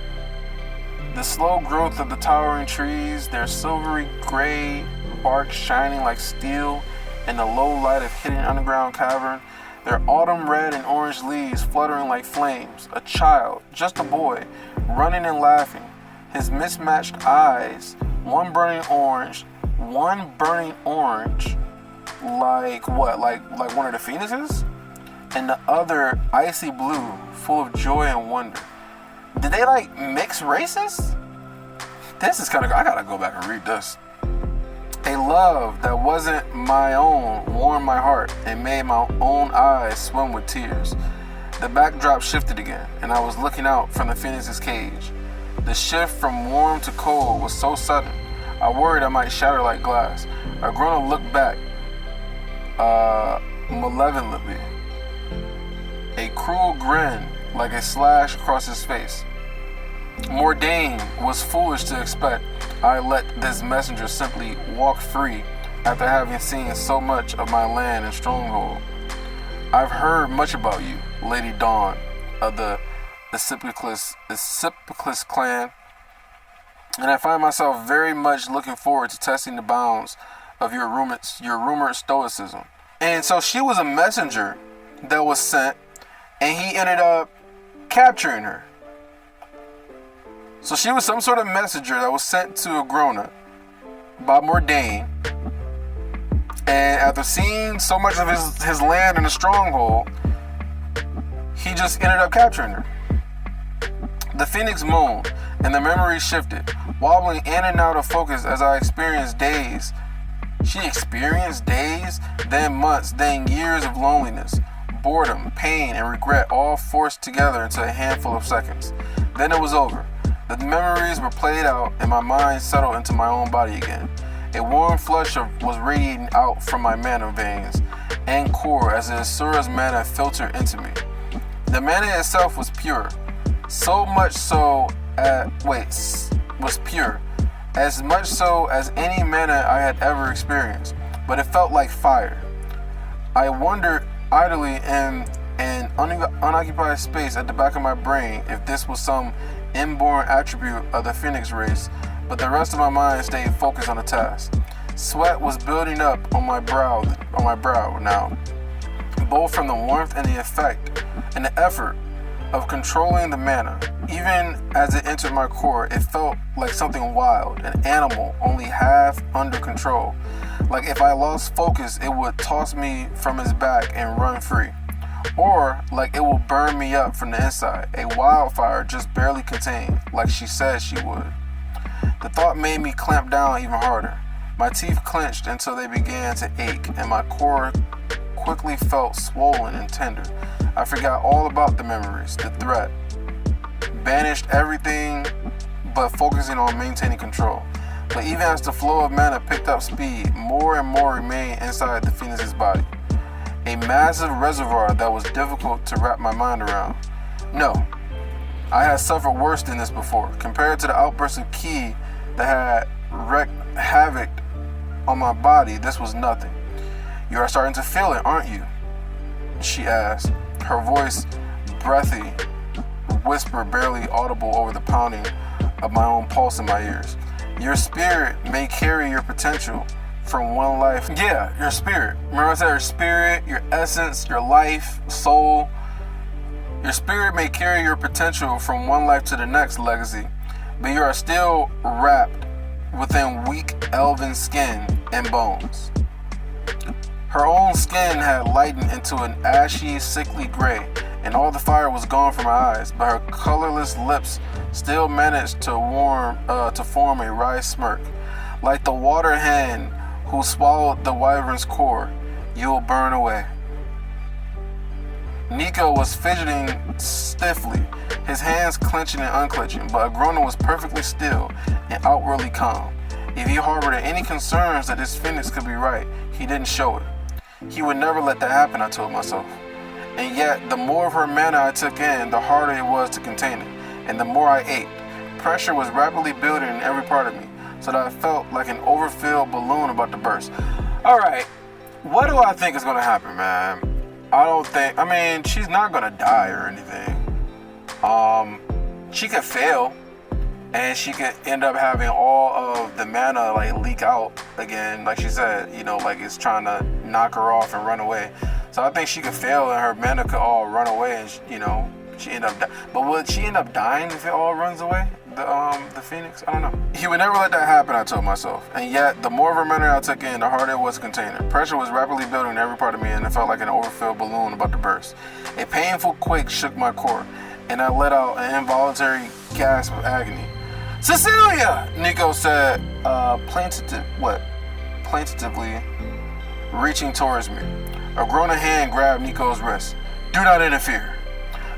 The slow growth of the towering trees, their silvery gray bark shining like steel in the low light of hidden underground cavern. Their autumn red and orange leaves fluttering like flames. A child, just a boy, running and laughing. His mismatched eyes, one burning orange, like what? Like one of the phoenixes? And the other icy blue, full of joy and wonder. Did they like mix races? This is kind of, I gotta go back and read this. A love that wasn't my own warmed my heart and made my own eyes swim with tears. The backdrop shifted again, and I was looking out from the phoenix's cage. The shift from warm to cold was so sudden, I worried I might shatter like glass. Agrona looked back, malevolently. A cruel grin like a slash across his face. Mordain was foolish to expect I let this messenger simply walk free after having seen so much of my land and stronghold. I've heard much about you, Lady Dawn of the Acipiclus clan, and I find myself very much looking forward to testing the bounds of your rumored stoicism. And so she was a messenger that was sent, and he ended up capturing her. So she was some sort of messenger that was sent to Agrona by Mordain. And after seeing so much of his land in the stronghold, he just ended up capturing her. The phoenix moaned, and the memory shifted, wobbling in and out of focus as I experienced days. She experienced days, then months, then years of loneliness, boredom, pain, and regret all forced together into a handful of seconds. Then it was over. The memories were played out, and my mind settled into my own body again. A warm flush was radiating out from my mana veins and core as the Asura's mana filtered into me. The mana itself was pure, so much so was pure, as much so as any mana I had ever experienced, but it felt like fire. I wondered idly in an unoccupied space at the back of my brain if this was some inborn attribute of the Phoenix race, but the rest of my mind stayed focused on the task. Sweat was building up on my brow now, both from the warmth and the effect and the effort of controlling the mana. Even as it entered my core, it felt like something wild, an animal only half under control. Like if I lost focus, it would toss me from its back and run free. Or like it will burn me up from the inside, a wildfire just barely contained, like she said she would. The thought made me clamp down even harder. My teeth clenched until they began to ache, and my core quickly felt swollen and tender. I forgot all about the memories, the threat, banished everything but focusing on maintaining control. But even as the flow of mana picked up speed, more and more remained inside the Phoenix's body. A massive reservoir that was difficult to wrap my mind around. No, I had suffered worse than this before. Compared to the outburst of ki that had wreaked havoc on my body, this was nothing. You are starting to feel it, aren't you? She asked, her voice breathy, whisper barely audible over the pounding of my own pulse in my ears. Your spirit may carry your potential from one life. Yeah, your spirit. Remember I said your spirit, your essence, your life, soul. Your spirit may carry your potential from one life to the next, Legacy, but you are still wrapped within weak elven skin and bones. Her own skin had lightened into an ashy, sickly gray, and all the fire was gone from her eyes, but her colorless lips still managed to form a wry smirk. Like the water hen who swallowed the wyvern's core, you will burn away. Nico was fidgeting stiffly, his hands clenching and unclenching, but Agrona was perfectly still and outwardly calm. If he harbored any concerns that this phoenix could be right, he didn't show it. He would never let that happen, I told myself. And yet, the more of her mana I took in, the harder it was to contain it, and the more I ate. Pressure was rapidly building in every part of me, so that I felt like an overfilled balloon about to burst. Alright, what do I think is going to happen, man? She's not going to die or anything. She could fail, and she could end up having all of the mana like leak out again, like she said, like it's trying to knock her off and run away. So I think she could fail and her mana could all run away, and she end up but would she end up dying if it all runs away? The phoenix? I don't know. He would never let that happen, I told myself. And yet, the more of her mana I took in, the harder it was to contain it. Pressure was rapidly building in every part of me, and it felt like an overfilled balloon about to burst. A painful quake shook my core, and I let out an involuntary gasp of agony. Cecilia! Nico said, plaintively, reaching towards me. A groaning hand grabbed Nico's wrist. Do not interfere.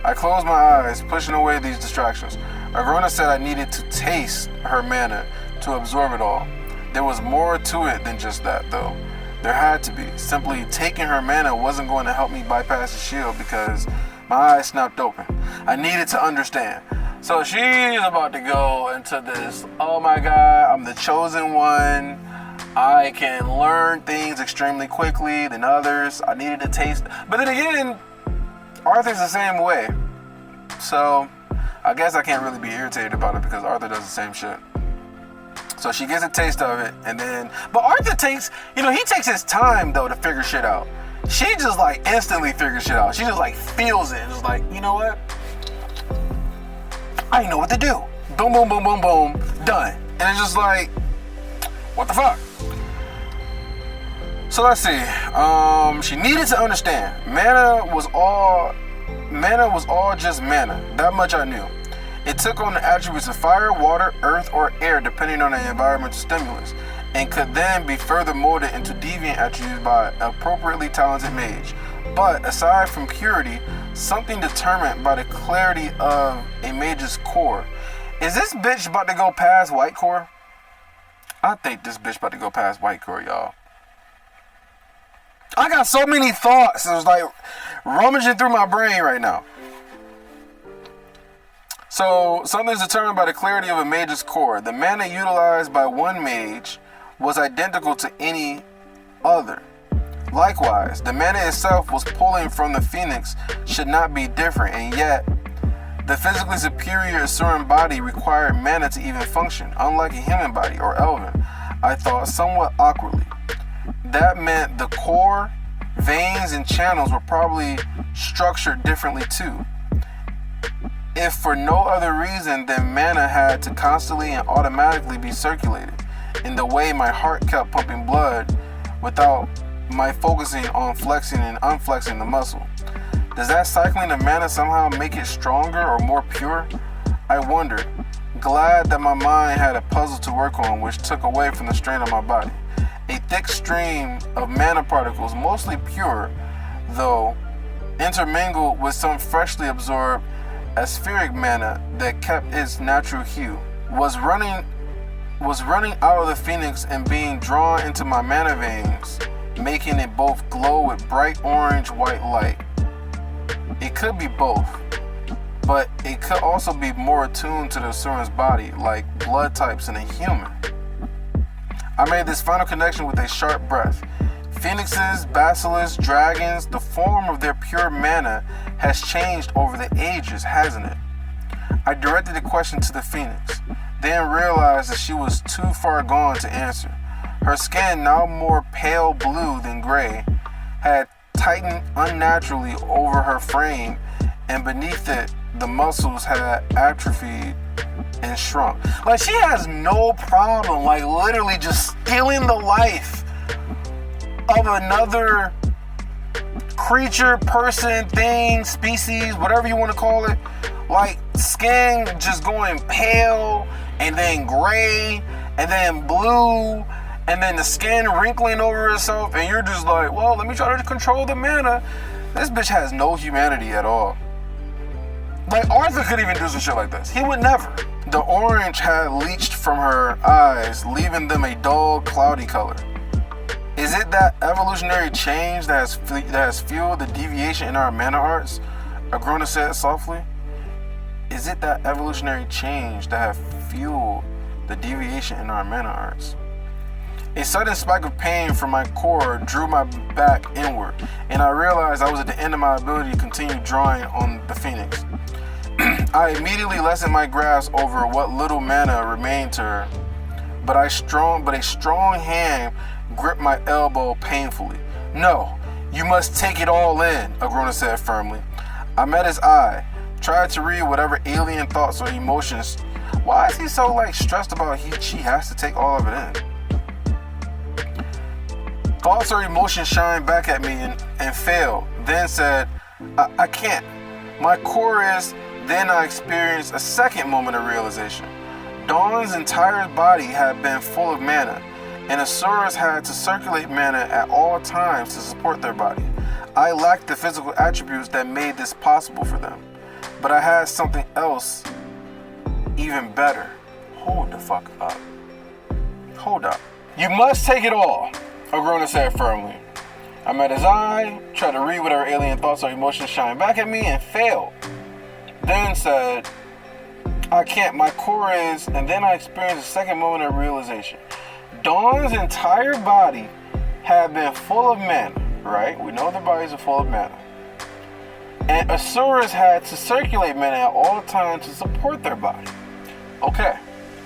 I closed my eyes, pushing away these distractions. Agrona said I needed to taste her mana to absorb it all. There was more to it than just that, though. There had to be. Simply taking her mana wasn't going to help me bypass the shield because my eyes snapped open. I needed to understand. So she's about to go into this, oh my god, I'm the chosen one. I can learn things extremely quickly than others. I needed to taste. But then again, Arthur's the same way. So I guess I can't really be irritated about it because Arthur does the same shit. So she gets a taste of it, and then, but Arthur takes, he takes his time though to figure shit out. She just like instantly figures shit out. She just like feels it. Just like, you know what? I know what to do. Boom, boom, boom, boom, boom. Done. And it's just like, what the fuck? So let's see. She needed to understand. Mana was all just mana. That much I knew. It took on the attributes of fire, water, earth, or air depending on the environmental stimulus, and could then be further molded into deviant attributes by an appropriately talented mage. But aside from purity, something determined by the clarity of a mage's core. Is this bitch about to go past white core? I think this bitch about to go past white core, y'all. I got so many thoughts. It was like rummaging through my brain right now. So, something's determined by the clarity of a mage's core. The mana utilized by one mage was identical to any other. Likewise, the mana itself was pulling from the phoenix should not be different, and yet the physically superior Asuran body required mana to even function, unlike a human body or elven. I thought somewhat awkwardly. That meant the core, veins, and channels were probably structured differently too. If for no other reason than mana had to constantly and automatically be circulated, in the way my heart kept pumping blood without my focusing on flexing and unflexing the muscle. Does that cycling of mana somehow make it stronger or more pure? I wondered, glad that my mind had a puzzle to work on which took away from the strain of my body. A thick stream of mana particles, mostly pure, though intermingled with some freshly absorbed aspheric mana that kept its natural hue, was running out of the phoenix and being drawn into my mana veins, making it both glow with bright orange-white light. It could be both, but it could also be more attuned to the Asuran's body, like blood types in a human. I made this final connection with a sharp breath. Phoenixes, basilisks, dragons, the form of their pure mana has changed over the ages, hasn't it? I directed the question to the phoenix, then realized that she was too far gone to answer. Her skin, now more pale blue than gray, had tightened unnaturally over her frame, and beneath it, the muscles had atrophied and shrunk. Like, she has no problem, like, literally just stealing the life of another creature, person, thing, species, whatever you want to call it. Like, skin just going pale, and then gray, and then blue, and then the skin wrinkling over itself, and you're just like, well, let me try to control the mana. This bitch has no humanity at all. Like, Arthur could even do some shit like this. He would never. The orange had leached from her eyes, leaving them a dull, cloudy color. Is it that evolutionary change that has fueled the deviation in our mana arts? Agrona said softly. Is it that evolutionary change that has fueled the deviation in our mana arts? A sudden spike of pain from my core drew my back inward, and I realized I was at the end of my ability to continue drawing on the phoenix. I immediately lessened my grasp over what little mana remained to her, but a strong hand gripped my elbow painfully. No, you must take it all in, Agrona said firmly. I met his eye, tried to read whatever alien thoughts or emotions. Why is he so stressed about she has to take all of it in? Thoughts or emotions shined back at me and failed, then said, I can't. My core is. Then I experienced a second moment of realization. Dawn's entire body had been full of mana, and Asuras had to circulate mana at all times to support their body. I lacked the physical attributes that made this possible for them, but I had something else even better. Hold the fuck up. Hold up. You must take it all, Agrona said firmly. I met his eye, tried to read whatever alien thoughts or emotions shined back at me, and failed. Then said, I can't, my core is, and then I experienced a second moment of realization. Dawn's entire body had been full of mana, right? We know their bodies are full of mana. And Asuras had to circulate mana at all times to support their body. Okay,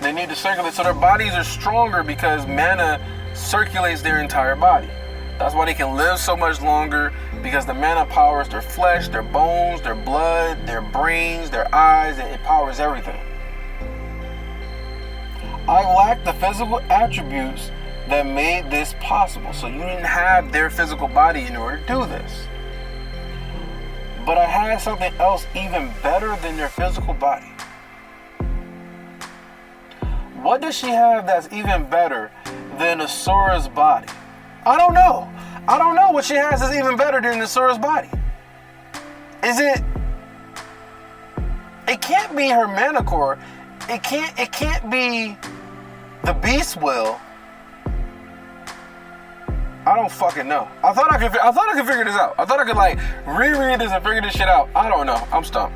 they need to circulate, so their bodies are stronger because mana circulates their entire body. That's why they can live so much longer, because the mana powers their flesh, their bones, their blood, their brains, their eyes, and it powers everything. I lacked the physical attributes that made this possible. So you didn't have their physical body in order to do this. But I had something else even better than their physical body. What does she have that's even better than Asura's body? I don't know. I don't know what she has that's even better than Asura's body. Is it? It can't be her mana core. It can't be the beast will. I don't fucking know. I thought I could figure this out. I thought I could reread this and figure this shit out. I don't know. I'm stumped.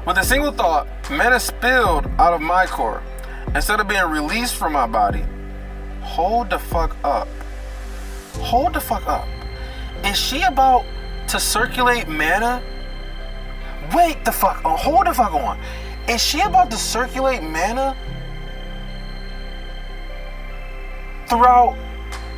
With a single thought, mana spilled out of my core. Instead of being released from my body. Hold the fuck up. Hold the fuck up. Is she about to circulate mana? Wait the fuck on. Hold the fuck on. Is she about to circulate mana throughout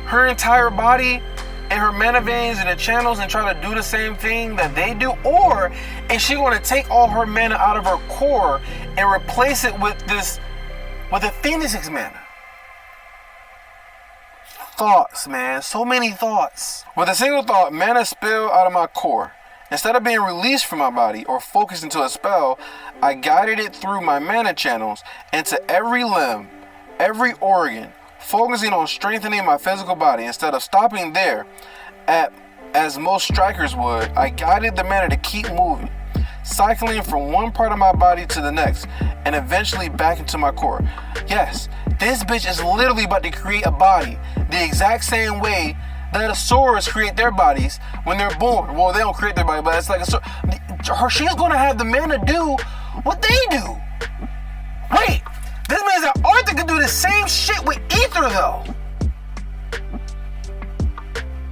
her entire body and her mana veins and the channels and try to do the same thing that they do? Or is she going to take all her mana out of her core and replace it with a Phoenix's mana? Thoughts, man. So many thoughts. With a single thought, mana spilled out of my core. Instead of being released from my body or focused into a spell, I guided it through my mana channels into every limb, every organ, focusing on strengthening my physical body. Instead of stopping there, as most strikers would, I guided the mana to keep moving, cycling from one part of my body to the next, and eventually back into my core. Yes, this bitch is literally about to create a body the exact same way that Asuras create their bodies when they're born. Well, they don't create their body, but it's like she's going to have the mana do what they do. Wait, this means that Arthur can do the same shit with Ether, though.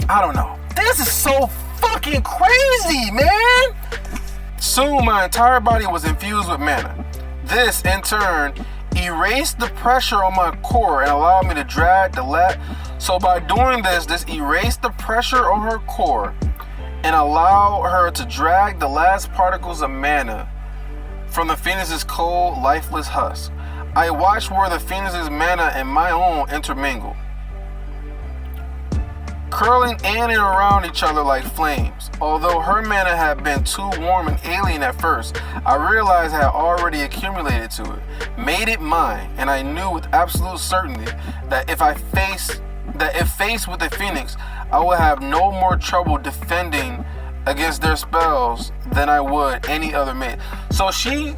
I don't know. This is so fucking crazy, man. Soon, my entire body was infused with mana. This, in turn, erased the pressure on my core and allowed me to drag the So by doing this erased the pressure on her core and allowed her to drag the last particles of mana from the Phoenix's cold, lifeless husk. I watched where the Phoenix's mana and my own intermingled, curling in and around each other like flames. Although her mana had been too warm and alien at first, I realized I had already accumulated to it, made it mine, and I knew with absolute certainty that if faced with the Phoenix, I would have no more trouble defending against their spells than I would any other mate. So she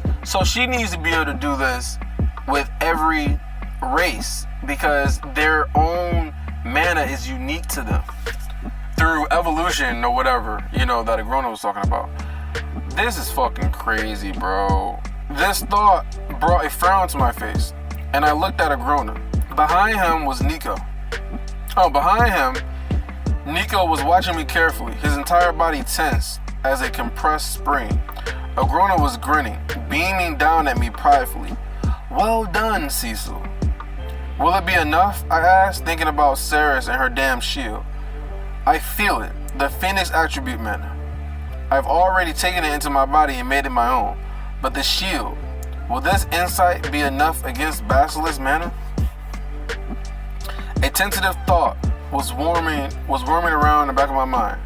needs to be able to do this with every race because their own mana is unique to them through evolution or whatever, you know, that Agrona was talking about. This is fucking crazy, bro. This thought brought a frown to my face, and I looked at Agrona. Behind him was Nico. Behind him, Nico was watching me carefully, his entire body tense as a compressed spring. Agrona was grinning, beaming down at me pridefully. Well done, Cecil. Will it be enough? I asked, thinking about Ceres and her damn shield. I feel it, the Phoenix attribute mana. I've already taken it into my body and made it my own. But the shield, will this insight be enough against Basilisk mana? A tentative thought was warming around the back of my mind.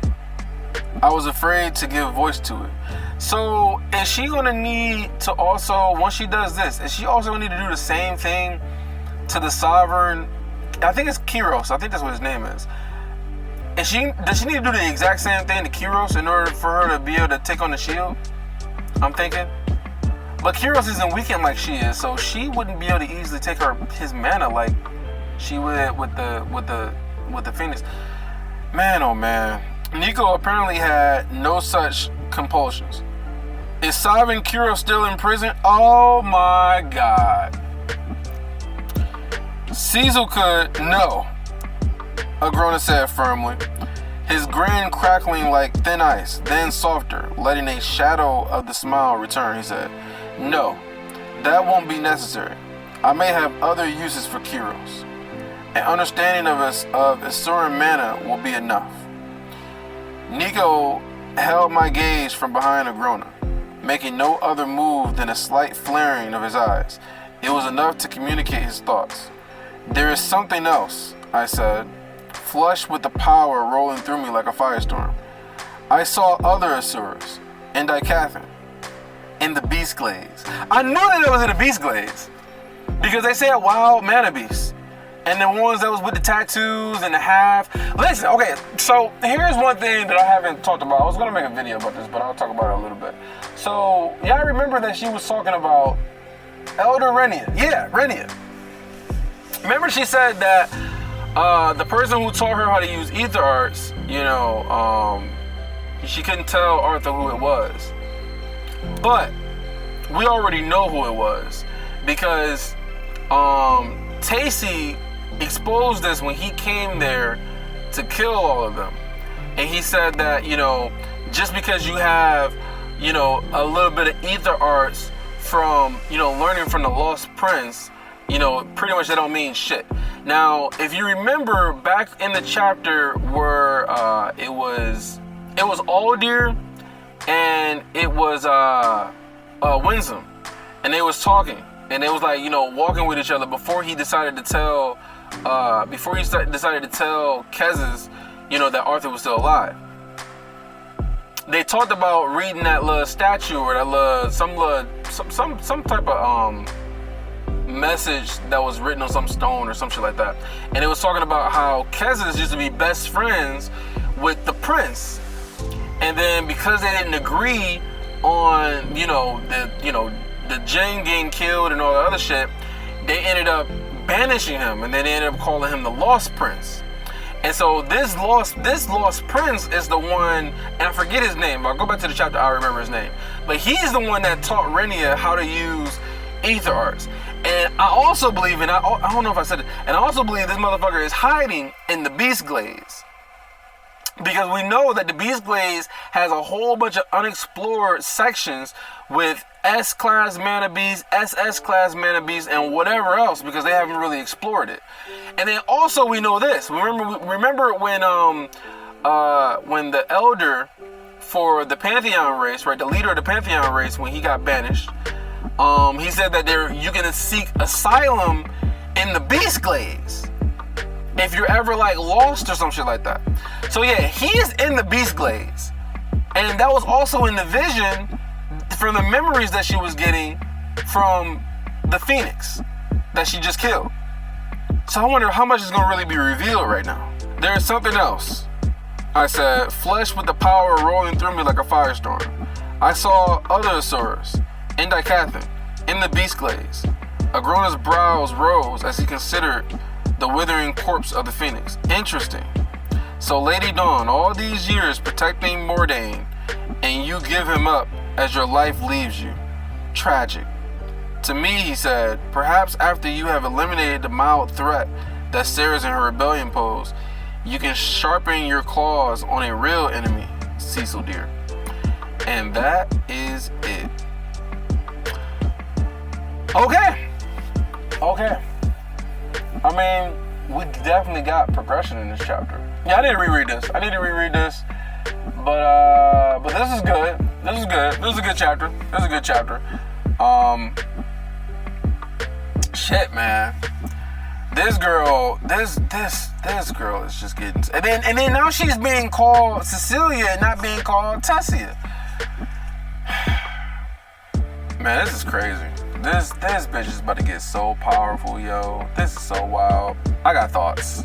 I was afraid to give voice to it. So is she gonna need to also, once she does this, is she also gonna need to do the same thing to the Sovereign? I think it's Kyros. I think that's what his name is. Does she need to do the exact same thing to Kyros in order for her to be able to take on the shield? I'm thinking. But Kyros isn't weakened like she is, so she wouldn't be able to easily take his mana like she would with the Phoenix. Man, oh man. Nico apparently had no such compulsions. Is Sovereign Kyros still in prison? Oh my god. Cecil could, no, Agrona said firmly, his grin crackling like thin ice, then softer, letting a shadow of the smile return. He said, no, that won't be necessary. I may have other uses for Kyros. An understanding of Asuran mana will be enough. Nico held my gaze from behind Agrona, making no other move than a slight flaring of his eyes. It was enough to communicate his thoughts. There is something else, I said, flushed with the power rolling through me like a firestorm. I saw other Asuras, in Dicathan, in the Beastglades. I knew that it was in the Beastglades, because they said wild mana beasts. And the ones that was with the tattoos and the half. Listen, okay, so here's one thing that I haven't talked about. I was gonna make a video about this, but I'll talk about it a little bit. So, y'all remember that she was talking about Elder Renia. Yeah, Renia. Remember she said that the person who taught her how to use ether arts, she couldn't tell Arthur who it was. But we already know who it was because Tacy exposed this when he came there to kill all of them. And he said that, just because you have, a little bit of ether arts from, learning from the Lost Prince, pretty much they don't mean shit. Now, if you remember back in the chapter where it was Aldir and it was Winsome, and they was talking, and they was like, walking with each other before he decided to tell Kezis, that Arthur was still alive. They talked about reading that little statue or that some type of message that was written on some stone or some shit like that. And it was talking about how Kezis used to be best friends with the prince. And then because they didn't agree on, the Jinn getting killed and all the other shit, they ended up banishing him, and then they ended up calling him the Lost Prince. And so this lost prince is the one, and I forget his name. I'll go back to the chapter, I'll remember his name. But he's the one that taught Renia how to use ether arts. And I also believe, and I don't know if I said it, and I also believe this motherfucker is hiding in the Beastglades. Because we know that the Beastglades has a whole bunch of unexplored sections with S-class mana beasts, SS-class mana beasts, and whatever else, because they haven't really explored it. And then also we know this. Remember when the elder for the Pantheon race, right, the leader of the Pantheon race, when he got banished, he said that you're gonna seek asylum in the Beastglades if you're ever lost or some shit like that. So yeah, he is in the Beastglades, and that was also in the vision from the memories that she was getting from the Phoenix that she just killed. So I wonder how much is gonna really be revealed right now. There's something else. I said, flesh with the power rolling through me like a firestorm. I saw other Asuras, Indicathan, in the beast glades. Agrona's brows rose as he considered the withering corpse of the phoenix. Interesting. So Lady Dawn, all these years protecting Mordain, and you give him up as your life leaves you. Tragic. To me, he said, perhaps after you have eliminated the mild threat that Sarah's and her rebellion pose, you can sharpen your claws on a real enemy, Cecil dear. And that is it. Okay. I mean, we definitely got progression in this chapter. Yeah, I need to reread this. But this is good. This is a good chapter. Shit, man. This girl is just getting, and then now she's being called Cecilia and not being called Tessia. Man, this is crazy. This bitch is about to get so powerful, yo. This is so wild. I got thoughts,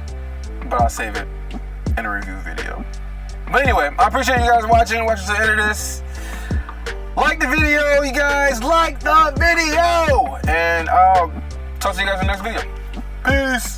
but I'll save it in a review video. But anyway, I appreciate you guys watching to the end of this. Like the video, you guys. Like the video, and I'll talk to you guys in the next video. Peace.